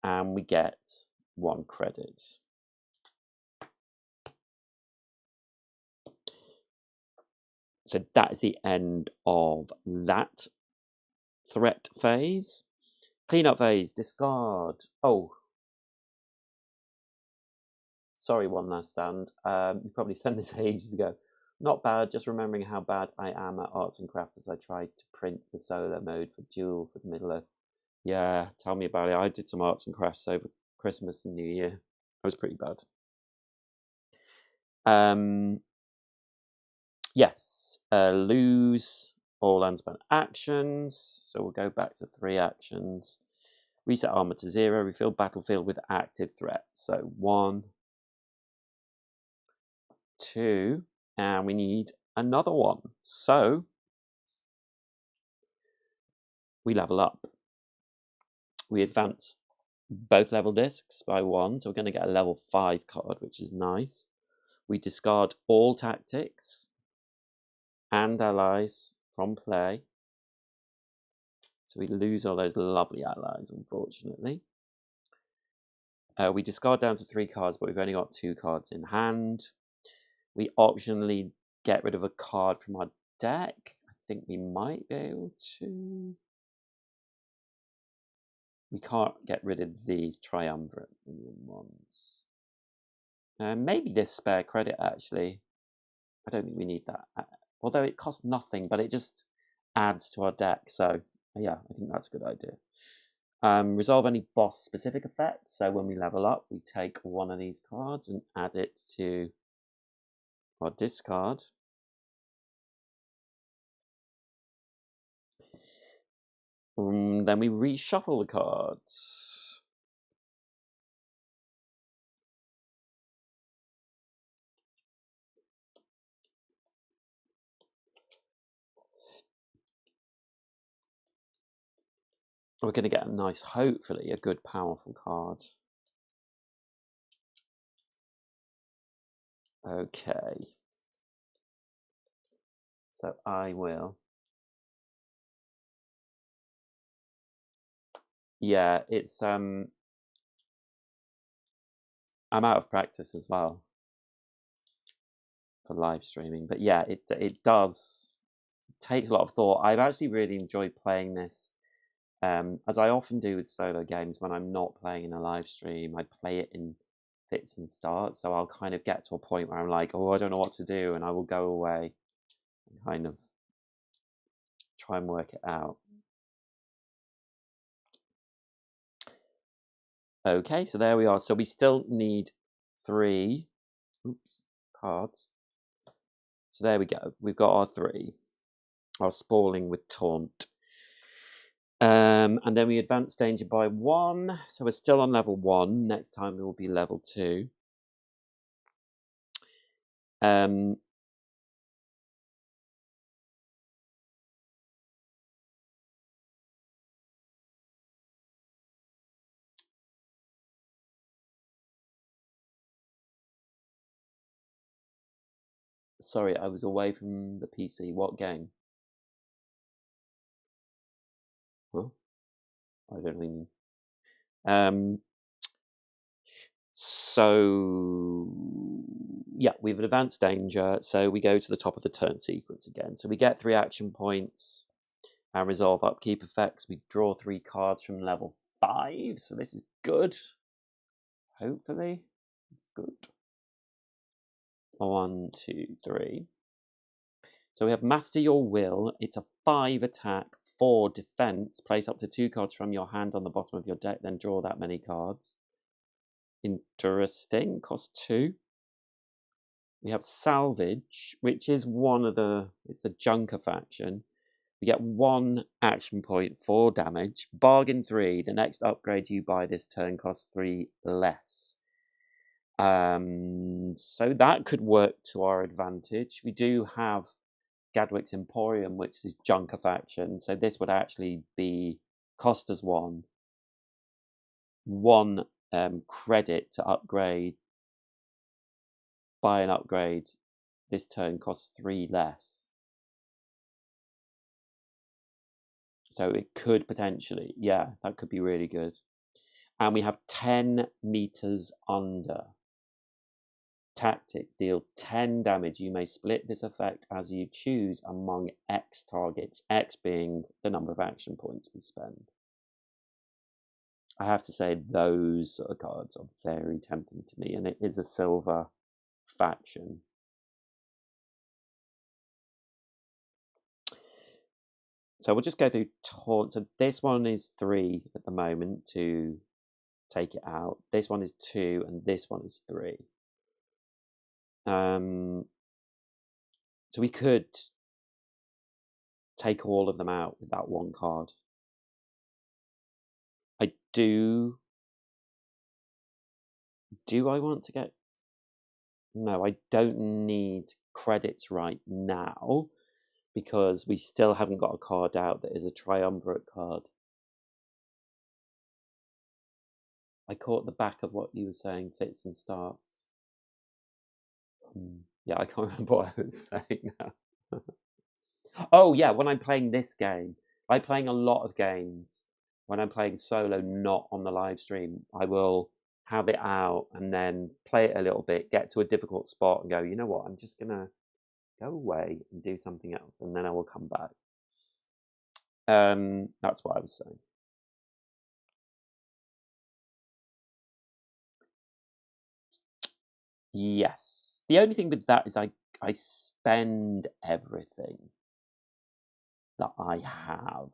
And we get 1 credit. So that is the end of that threat phase. Cleanup phase, discard. Oh. Sorry, One Last Stand. You probably sent this ages ago. Not bad, just remembering how bad I am at arts and crafts as I tried to print the solo mode for Duel for the Middle-earth. Yeah, tell me about it. I did some arts and crafts over Christmas and New Year. It was pretty bad. Yes, lose all unspent actions. So we'll go back to 3 actions. Reset armor to 0. Refill battlefield with active threats. So 1, 2, and we need another 1. So we level up. We advance both level discs by 1. So we're going to get a level 5 card, which is nice. We discard all tactics and allies from play. So we lose all those lovely allies, unfortunately. We discard down to 3 cards, but we've only got 2 cards in hand. We optionally get rid of a card from our deck. I think we might be able to. We can't get rid of these Triumvirate ones. Maybe this spare credit, actually. I don't think we need that. Although it costs nothing, but it just adds to our deck. So, yeah, I think that's a good idea. Resolve any boss-specific effects. So when we level up, we take one of these cards and add it to our discard. Then we reshuffle the cards. We're going to get a nice, hopefully, a good, powerful card. Okay. So I will. Yeah, it's I'm out of practice as well for live streaming, but yeah, it takes a lot of thought. I've actually really enjoyed playing this. As I often do with solo games, when I'm not playing in a live stream, I play it in fits and starts. So I'll kind of get to a point where I'm like, oh, I don't know what to do, and I will go away and kind of try and work it out. Okay, so there we are. So we still need 3 cards. So there we go. We've got our 3. Our Spalling with Taunt. And then we advance danger by 1. So we're still on level 1. Next time it will be level 2. Sorry, I was away from the PC. What game? Huh? I don't really. So yeah, we have an advanced danger. So we go to the top of the turn sequence again. So we get 3 action points and resolve upkeep effects. We draw 3 cards from level 5. So this is good. Hopefully, it's good. 1, 2, 3. So we have Master Your Will. It's a 5 attack, 4 defense. Place up to 2 cards from your hand on the bottom of your deck, then draw that many cards. Interesting. Cost 2. We have Salvage, which is it's the Junker faction. We get 1 action point, 4 damage. Bargain 3. The next upgrade you buy this turn costs 3 less. So that could work to our advantage. We do have Gadwick's Emporium, which is Junker faction. So this would actually be cost us 1 credit to upgrade. Buy an upgrade. This turn costs 3 less. So it could potentially, yeah, that could be really good. And we have 10 meters under. Tactic, deal 10 damage. You may split this effect as you choose among X targets, X being the number of action points we spend. I have to say those sort of cards are very tempting to me, and it is a silver faction. So we'll just go through taunt. So this one is 3 at the moment to take it out. This one is 2, and this one is 3. So we could take all of them out with that 1 card. Do I want to get... No, I don't need credits right now because we still haven't got a card out that is a Triumvirate card. I caught the back of what you were saying, fits and starts. Yeah, I can't remember what I was saying now. Oh, yeah, when I'm playing this game, I'm playing a lot of games. When I'm playing solo, not on the live stream, I will have it out and then play it a little bit, get to a difficult spot and go, you know what, I'm just going to go away and do something else, and then I will come back. That's what I was saying. Yes. The only thing with that is I spend everything that I have.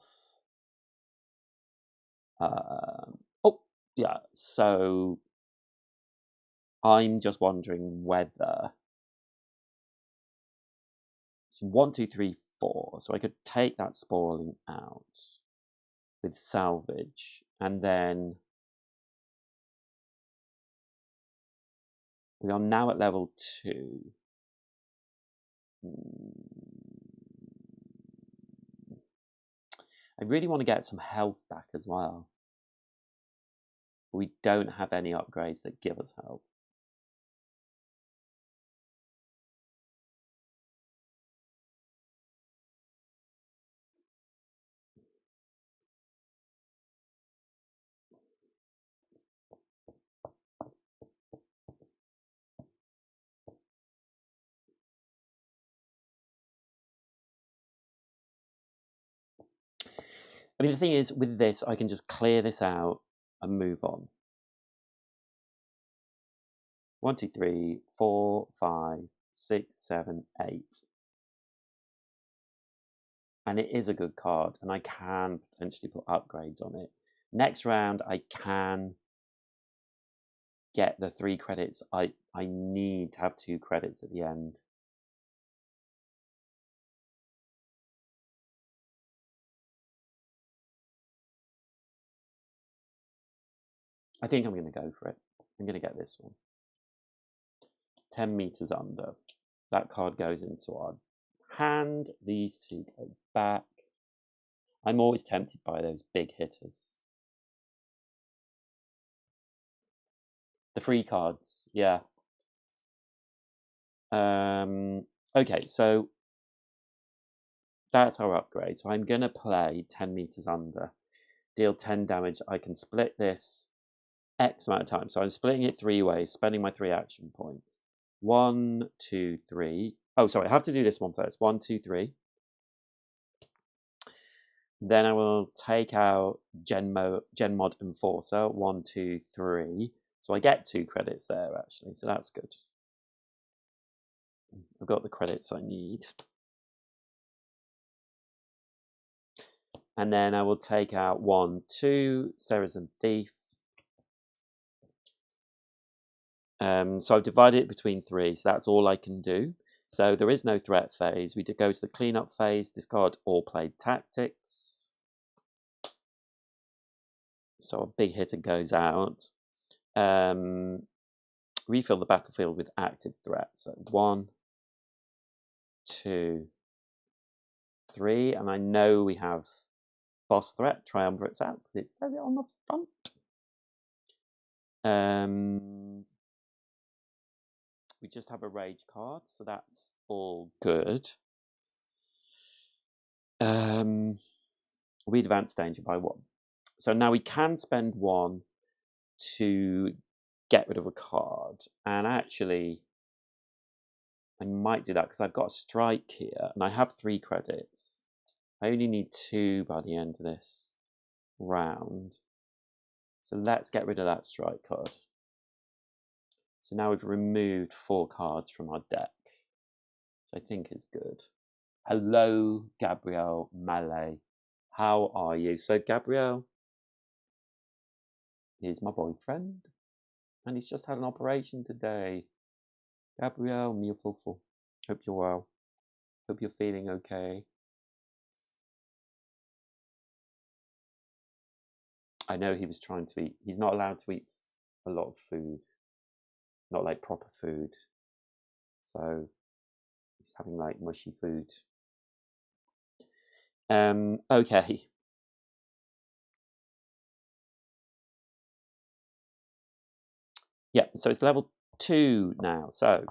Oh, yeah. So I'm just wondering whether... So 1, 2, 3, 4. So I could take that Spalling out with Salvage, and then we are now at level 2. I really want to get some health back as well. We don't have any upgrades that give us health. I mean, the thing is, with this, I can just clear this out and move on. 1, 2, 3, 4, 5, 6, 7, 8. And it is a good card, and I can potentially put upgrades on it. Next round, I can get the 3 credits, I need to have 2 credits at the end. I think I'm going to go for it. I'm going to get this one. 10 meters under. That card goes into our hand. These 2 go back. I'm always tempted by those big hitters. The free cards, yeah. Okay, so that's our upgrade. So I'm going to play 10 meters under. Deal 10 damage. I can split this X amount of time. So I'm splitting it 3 ways, spending my 3 action points. 1, 2, 3. Oh, sorry, I have to do this one first. 1, 2, 3. Then I will take out Gen Mod Enforcer. 1, 2, 3. So I get 2 credits there, actually. So that's good. I've got the credits I need. And then I will take out 1, 2, Saracen Thief. So I've divided it between 3, so that's all I can do. So there is no threat phase. We go to the cleanup phase, discard all played tactics. So a big hitter goes out. Refill the battlefield with active threat. So 1, 2, 3. And I know we have boss threat, Triumvirate's out, because it says it on the front. We just have a rage card, so that's all good. We advance danger by 1. So now we can spend 1 to get rid of a card. And actually, I might do that because I've got a strike here, and I have 3 credits. I only need 2 by the end of this round. So let's get rid of that strike card. So now we've removed 4 cards from our deck, which I think is good. Hello, Gabrielle Mallet. How are you? So Gabrielle is my boyfriend, and he's just had an operation today. Gabrielle, mio fofo. Hope you're well. Hope you're feeling okay. I know he was trying to eat. He's not allowed to eat a lot of food, not like proper food. So he's having like mushy food. Okay. Yeah, so it's level 2 now. So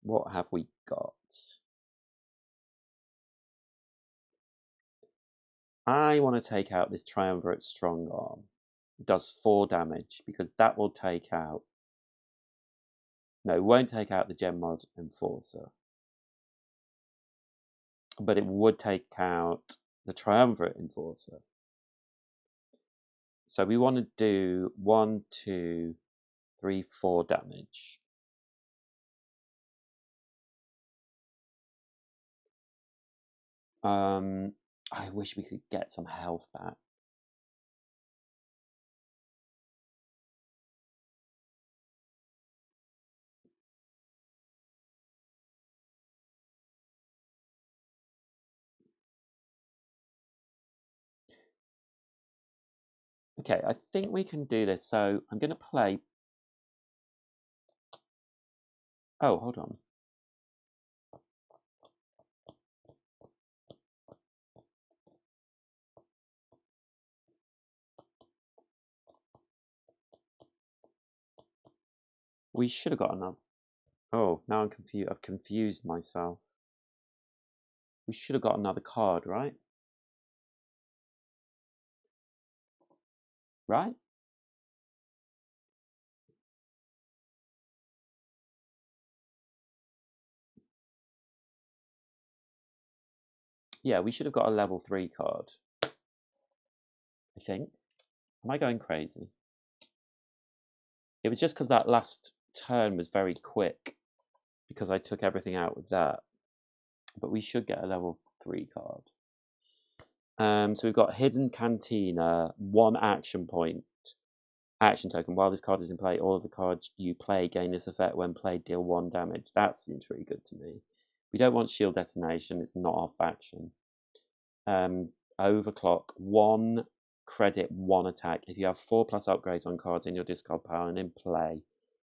what have we got? I want to take out this Triumvirate Strong Arm. It does 4 damage because that will take out... No, it won't take out the Gen Mod Enforcer. But it would take out the Triumvirate Enforcer. So we want to do 1, 2, 3, 4 damage. I wish we could get some health back. Okay, I think we can do this. So I'm going to play... Oh, hold on. We should have got another... Oh, now I'm confused. I've confused myself. We should have got another card, right? Right? Yeah, we should have got a level 3 card. I think. Am I going crazy? It was just because that last turn was very quick, because I took everything out with that. But we should get a level 3 card. So we've got Hidden Cantina, 1 action point, Action token. While this card is in play, all of the cards you play gain this effect. When played, deal 1 damage. That seems pretty good to me. We don't want shield detonation. It's not our faction. Overclock. 1 credit, 1 attack. If you have 4+ upgrades on cards in your discard pile and in play,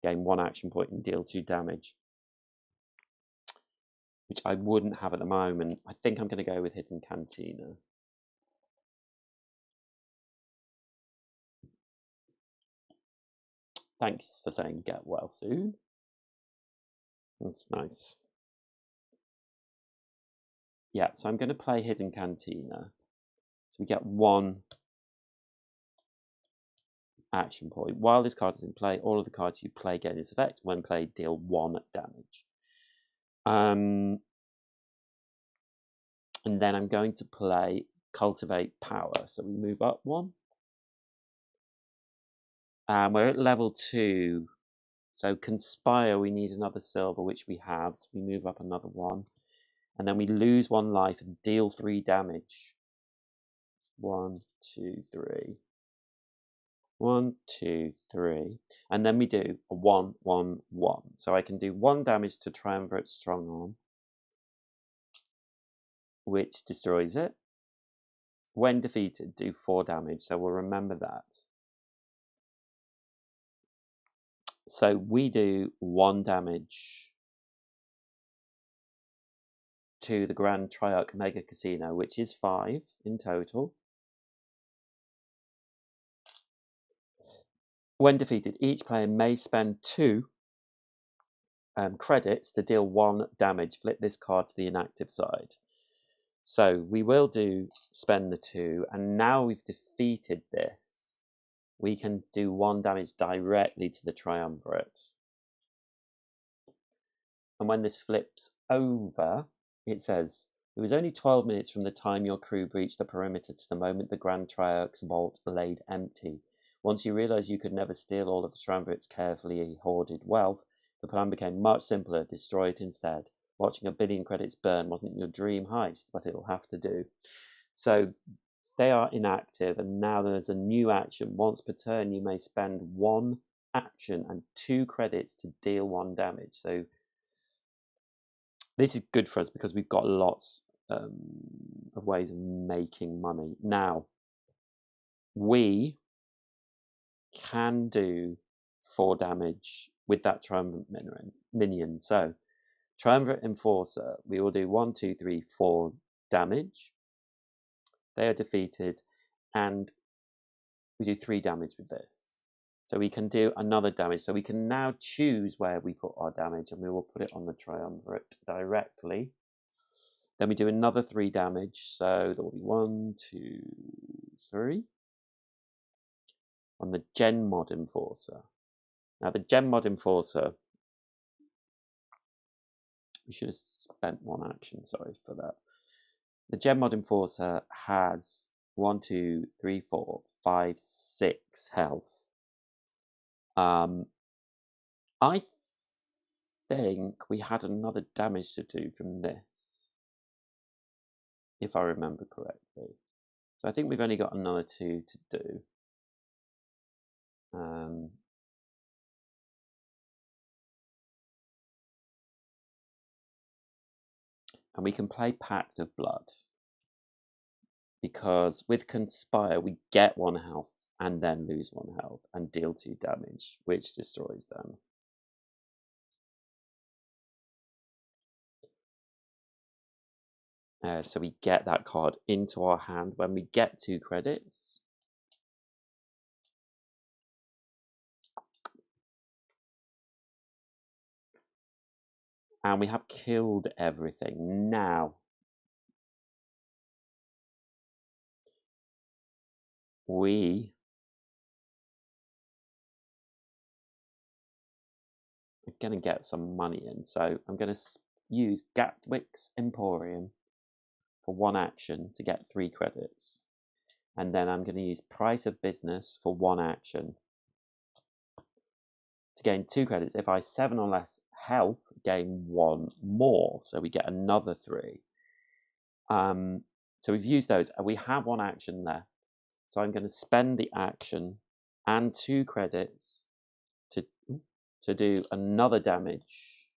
gain 1 action point and deal 2 damage. Which I wouldn't have at the moment. I think I'm going to go with Hidden Cantina. Thanks for saying get well soon. That's nice. Yeah, so I'm going to play Hidden Cantina. So we get 1 action point. While this card is in play, all of the cards you play gain this effect. When played, deal 1 damage. And then I'm going to play Cultivate Power. So we move up 1. We're at level 2. So Conspire, we need another silver, which we have. So we move up another 1. And then we lose 1 life and deal 3 damage. 1, 2, 3. 1, 2, 3. And then we do a 1, 1, 1. So I can do 1 damage to Triumvirate Strongarm, which destroys it. When defeated, do 4 damage. So we'll remember that. So we do 1 damage to the Grand Triarch Mega Casino, which is 5 in total. When defeated, each player may spend 2 credits to deal 1 damage. Flip this card to the inactive side. So we will spend the 2, and now we've defeated this, we can do 1 damage directly to the Triumvirate. And when this flips over, it says, it was only 12 minutes from the time your crew breached the perimeter to the moment the Grand Triarch's vault laid empty. Once you realised you could never steal all of the Triumvirate's carefully hoarded wealth, the plan became much simpler. Destroy it instead. Watching 1 billion credits burn wasn't your dream heist, but it'll have to do. So they are inactive, and now there's a new action. Once per turn, you may spend 1 action and 2 credits to deal 1 damage. So this is good for us because we've got lots of ways of making money. Now, we can do 4 damage with that Triumvirate minion. So, Triumvirate Enforcer, we will do 1, 2, 3, 4 damage. They are defeated, and we do 3 damage with this. So we can do another damage. So we can now choose where we put our damage, and we will put it on the Triumvirate directly. Then we do another 3 damage. So there will be 1, 2, 3 on the Gen Mod Enforcer. Now the Gen Mod Enforcer, we should have spent 1 action, sorry for that. The Gen Mod Enforcer has 1, 2, 3, 4, 5, 6 health. I think we had another damage to do from this, if I remember correctly. So I think we've only got another 2 to do. And we can play Pact of Blood, because with Conspire we get 1 health and then lose 1 health and deal 2 damage, which destroys them. So we get that card into our hand when we get 2 credits. And we have killed everything. Now, we are going to get some money in. So I'm going to use Gatwick's Emporium for 1 action to get 3 credits. And then I'm going to use Price of Business for 1 action to gain 2 credits. If I 7 or less health, gain 1 more. So we get another 3. So we've used those, and we have 1 action left. So I'm going to spend the action and 2 credits to do another damage,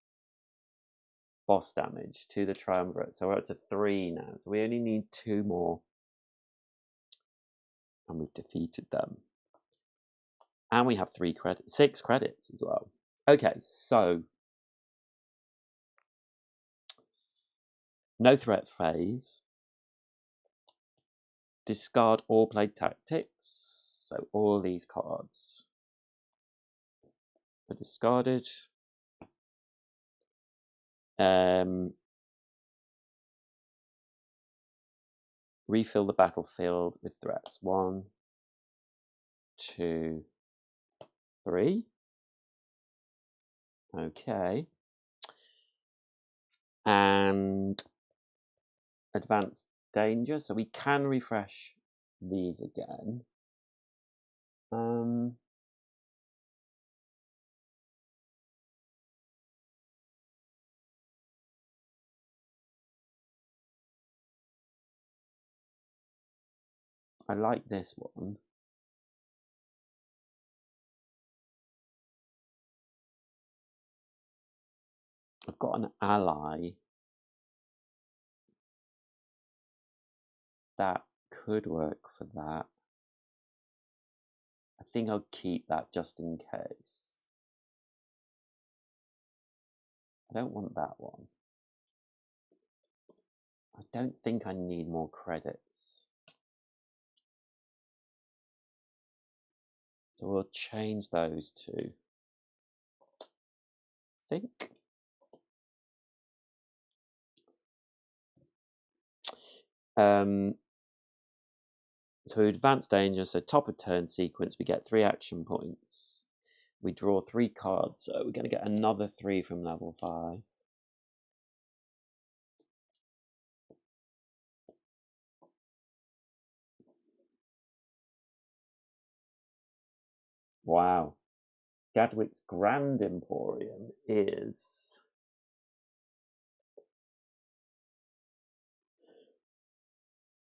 boss damage to the Triumvirate. So we're up to 3 now. So we only need 2 more. And we've defeated them. And we have 6 credits as well. Okay, so no threat phase. Discard all played tactics. So all these cards are discarded. Refill the battlefield with threats. 1, 2, 3. Okay. And advanced danger. So we can refresh these again. I like this one. I've got an ally that could work for that. I think I'll keep that just in case. I don't want that one. I don't think I need more credits. So we'll change those two. I think. So advanced danger, so top of turn sequence, we get 3 action points. We draw 3 cards, so we're going to get another 3 from level 5. Wow. Gadwick's Grand Emporium is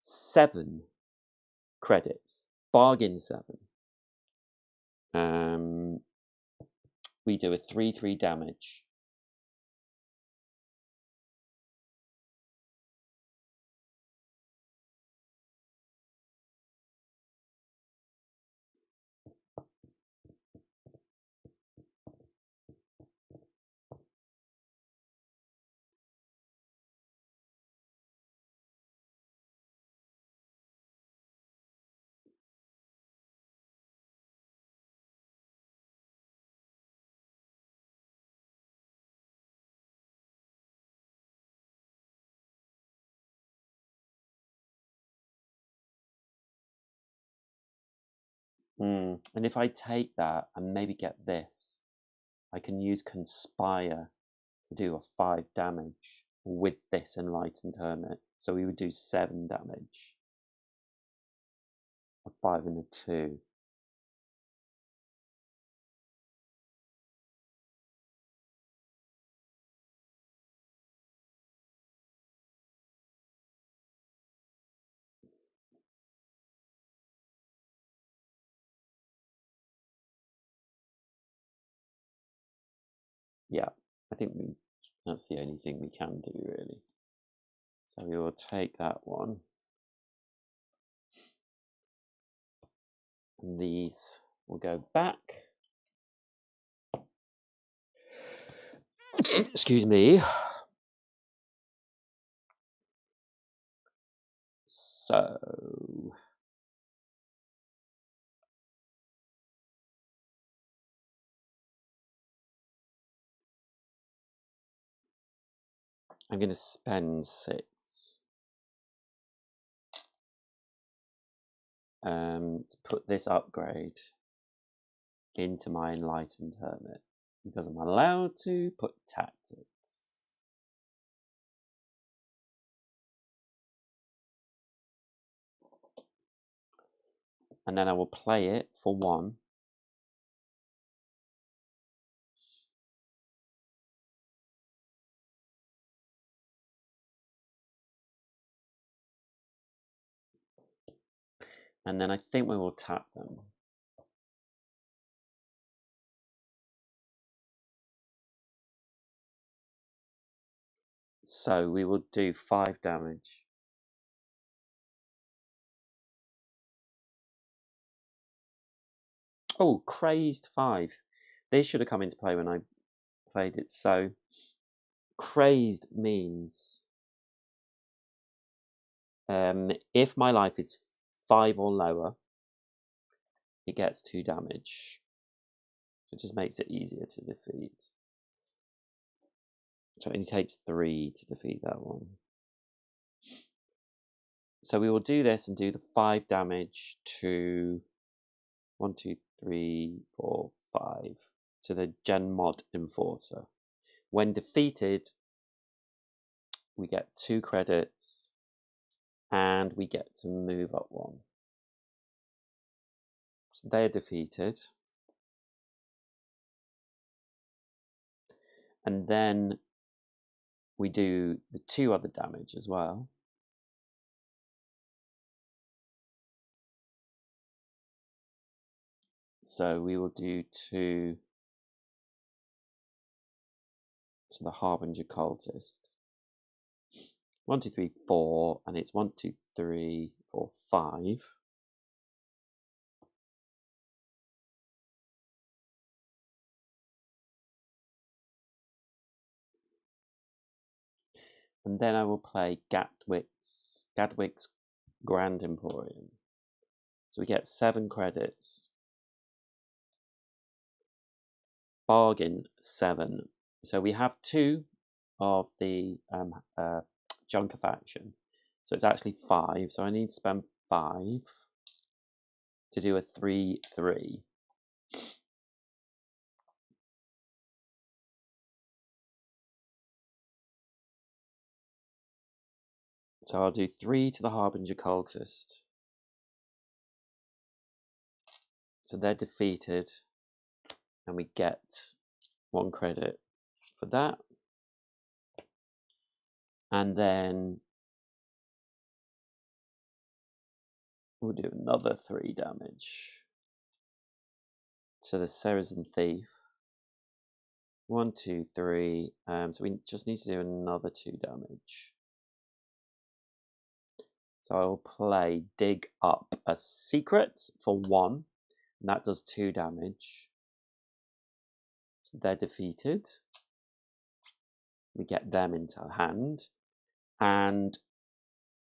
7 credits. Bargain 7. We do a 3/3 damage. And if I take that and maybe get this, I can use Conspire to do a 5 damage with this Enlightened Hermit. So we would do 7 damage. A 5 and a 2. Yeah, I think that's the only thing we can do, really. So we will take that one. And these will go back. Excuse me. So I'm going to spend 6 to put this upgrade into my Enlightened Hermit because I'm allowed to put tactics. And then I will play it for 1. And then I think we will tap them. So we will do 5 damage. Oh, crazed 5. This should have come into play when I played it. So crazed means if my life is 5 or lower, it gets 2 damage. So it just makes it easier to defeat. So it only takes 3 to defeat that one. So we will do this and do the 5 damage to 1, 2, 3, 4, 5 to the Gen Mod Enforcer. When defeated, we get 2 credits and we get to move up 1. So they're defeated. And then we do the 2 other damage as well. So we will do 2 to the Harbinger Cultist. 1, 2, 3, 4, and it's 1, 2, 3, 4, 5. And then I will play Gatwick's Grand Emporium. So we get 7 credits. Bargain 7. So we have 2 of the Junkerfaction. So it's actually 5. So I need to spend 5 to do a 3/3. So I'll do 3 to the Harbinger Cultist. So they're defeated, and we get 1 credit for that. And then we'll do another 3 damage to the Saracen Thief. 1, 2, 3. So we just need to do another 2 damage. So I will play Dig Up a Secret for 1. And that does 2 damage. So they're defeated. We get them into hand. And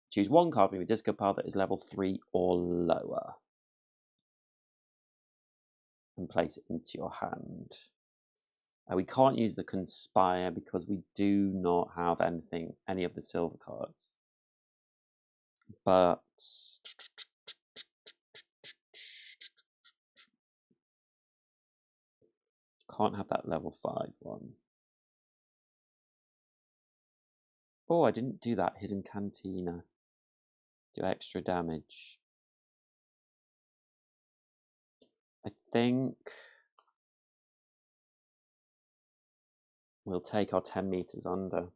choose 1 card from your discard pile that is level 3 or lower. And place it into your hand. We can't use the Conspire because we do not have any of the silver cards. But can't have that level 5 one. Oh, I didn't do that. Hidden Cantina. Do extra damage. I think we'll take our 10 meters under.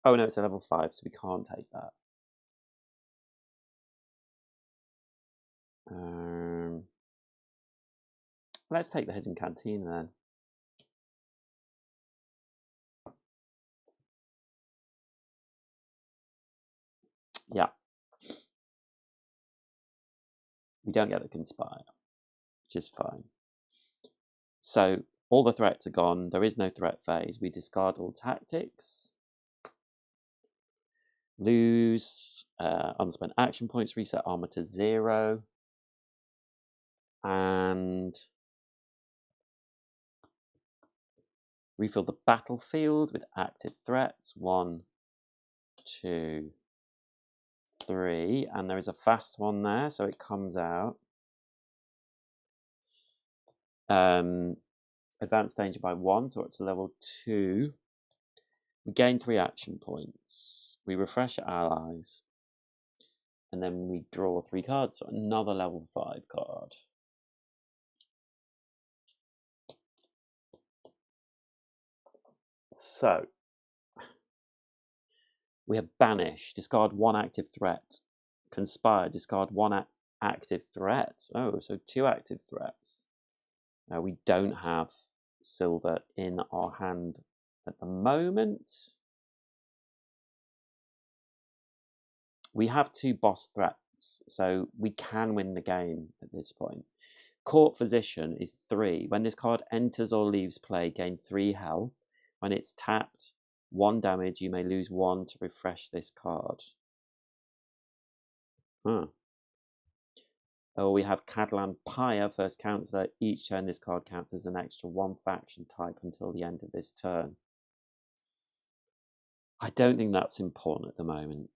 Oh no, it's a level 5, so we can't take that. Let's take the Hidden Cantina then. Yeah. We don't get the Conspire, which is fine. So all the threats are gone. There is no threat phase. We discard all tactics. Lose unspent action points, reset armor to 0. And refill the battlefield with active threats. 1, 2, 3. And there is a fast one there, so it comes out. Advanced danger by 1, so it's level 2. We gain 3 action points. We refresh allies. And then we draw 3 cards, so another level 5 card. So we have Banish, discard 1 active threat. Conspire, discard 1 active threat. Oh, so 2 active threats. We don't have silver in our hand at the moment. We have 2 boss threats, so we can win the game at this point. Court Physician is 3. When this card enters or leaves play, gain 3 health. When it's tapped, 1 damage. You may lose 1 to refresh this card. Huh. Oh, we have Cadlan Pyre, first counselor. Each turn this card counts as an extra 1 faction type until the end of this turn. I don't think that's important at the moment.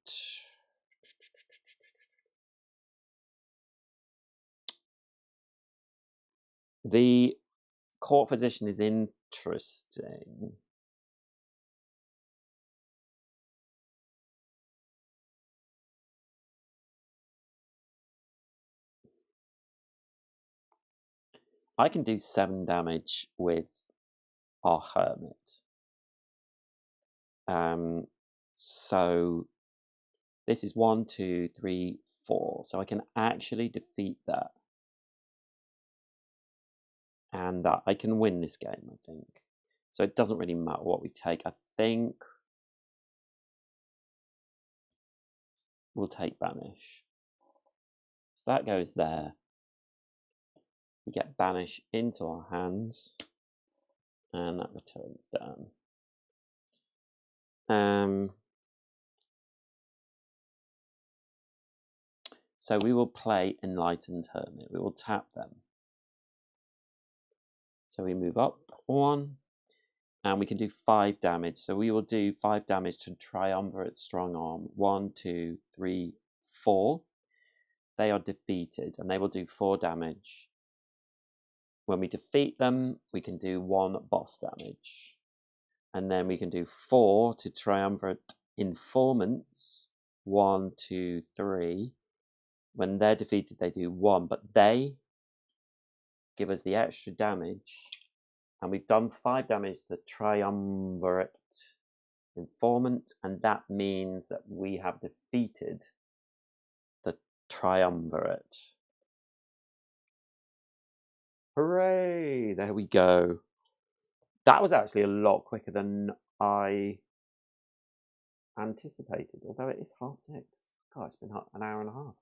The Court Physician is interesting. I can do 7 damage with our Hermit. So this is 1, 2, 3, 4. So I can actually defeat that. And I can win this game, I think. So it doesn't really matter what we take. I think we'll take Banish. So that goes there. We get Banish into our hands. And that returns down. So we will play Enlightened Hermit. We will tap them. So we move up 1. And we can do 5 damage. So we will do 5 damage to Triumvirate Strong Arm. 1, 2, 3, 4. They are defeated, and they will do 4 damage. When we defeat them, we can do 1 boss damage. And then we can do 4 to Triumvirate Informants. 1, 2, 3. When they're defeated, they do 1, but they give us the extra damage. And we've done 5 damage to the Triumvirate Informant, and that means that we have defeated the Triumvirate. Hooray! There we go. That was actually a lot quicker than I anticipated, although it is 6:30. God, it's been an hour and a half.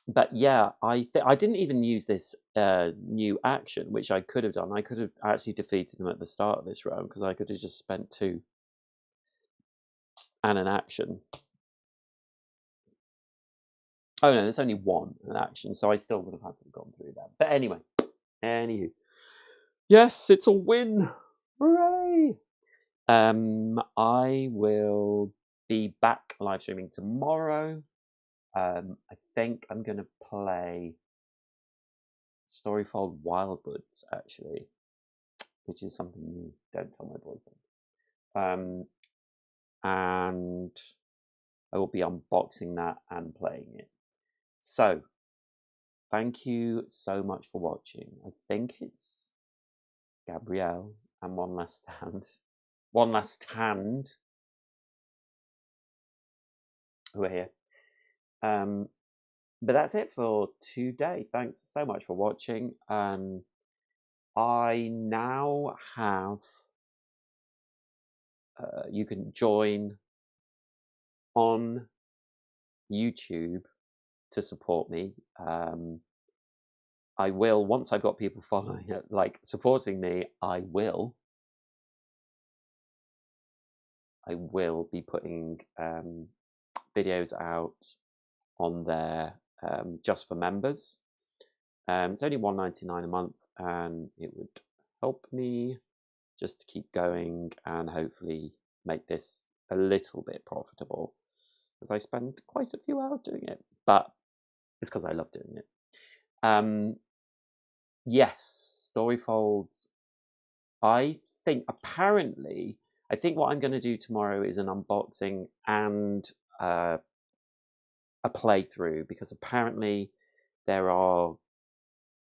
But yeah, I didn't even use this new action, which I could have done. I could have actually defeated them at the start of this round because I could have just spent 2 and an action. Oh no, there's only 1 an action, so I still would have had to have gone through that. But anyway, anywho, yes, it's a win! Hooray! I will be back live streaming tomorrow. I think I'm going to play Storyfold Wildwoods, actually, which is something new. Don't tell my boyfriend. And I will be unboxing that and playing it. So, thank you so much for watching. I think it's Gabrielle and One Last Stand. One Last Hand. Who are here. But that's it for today. Thanks so much for watching. I now have... you can join on YouTube to support me. I will, once I've got people following it, like supporting me, I will be putting videos out on there just for members. It's only $1.99 a month, and it would help me just to keep going and hopefully make this a little bit profitable, as I spend quite a few hours doing it, but it's because I love doing it. Yes, Storyfolds. I think what I'm going to do tomorrow is an unboxing and a playthrough, because apparently there are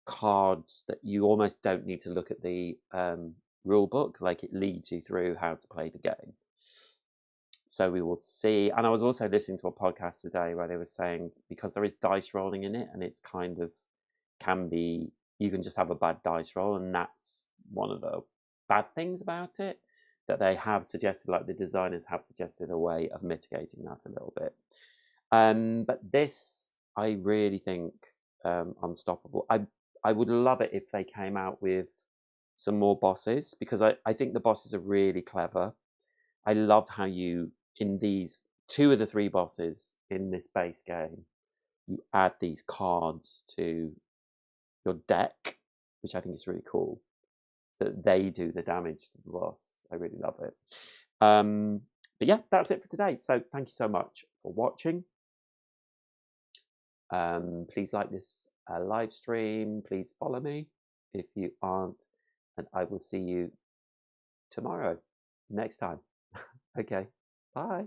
cards that you almost don't need to look at the rule book, like it leads you through how to play the game. So we will see. And I was also listening to a podcast today where they were saying, because there is dice rolling in it, and it's kind of you can just have a bad dice roll, and that's one of the bad things about it. that they have suggested, like the designers have suggested, a way of mitigating that a little bit. But this, I really think, unstoppable. I would love it if they came out with some more bosses, because I think the bosses are really clever. I love how you, in these 2 of the 3 bosses in this base game, you add these cards to your deck, which I think is really cool. So that they do the damage to the boss. I really love it. But yeah, that's it for today. So thank you so much for watching. Please like this live stream. Please follow me if you aren't. And I will see you tomorrow, next time. Okay, bye.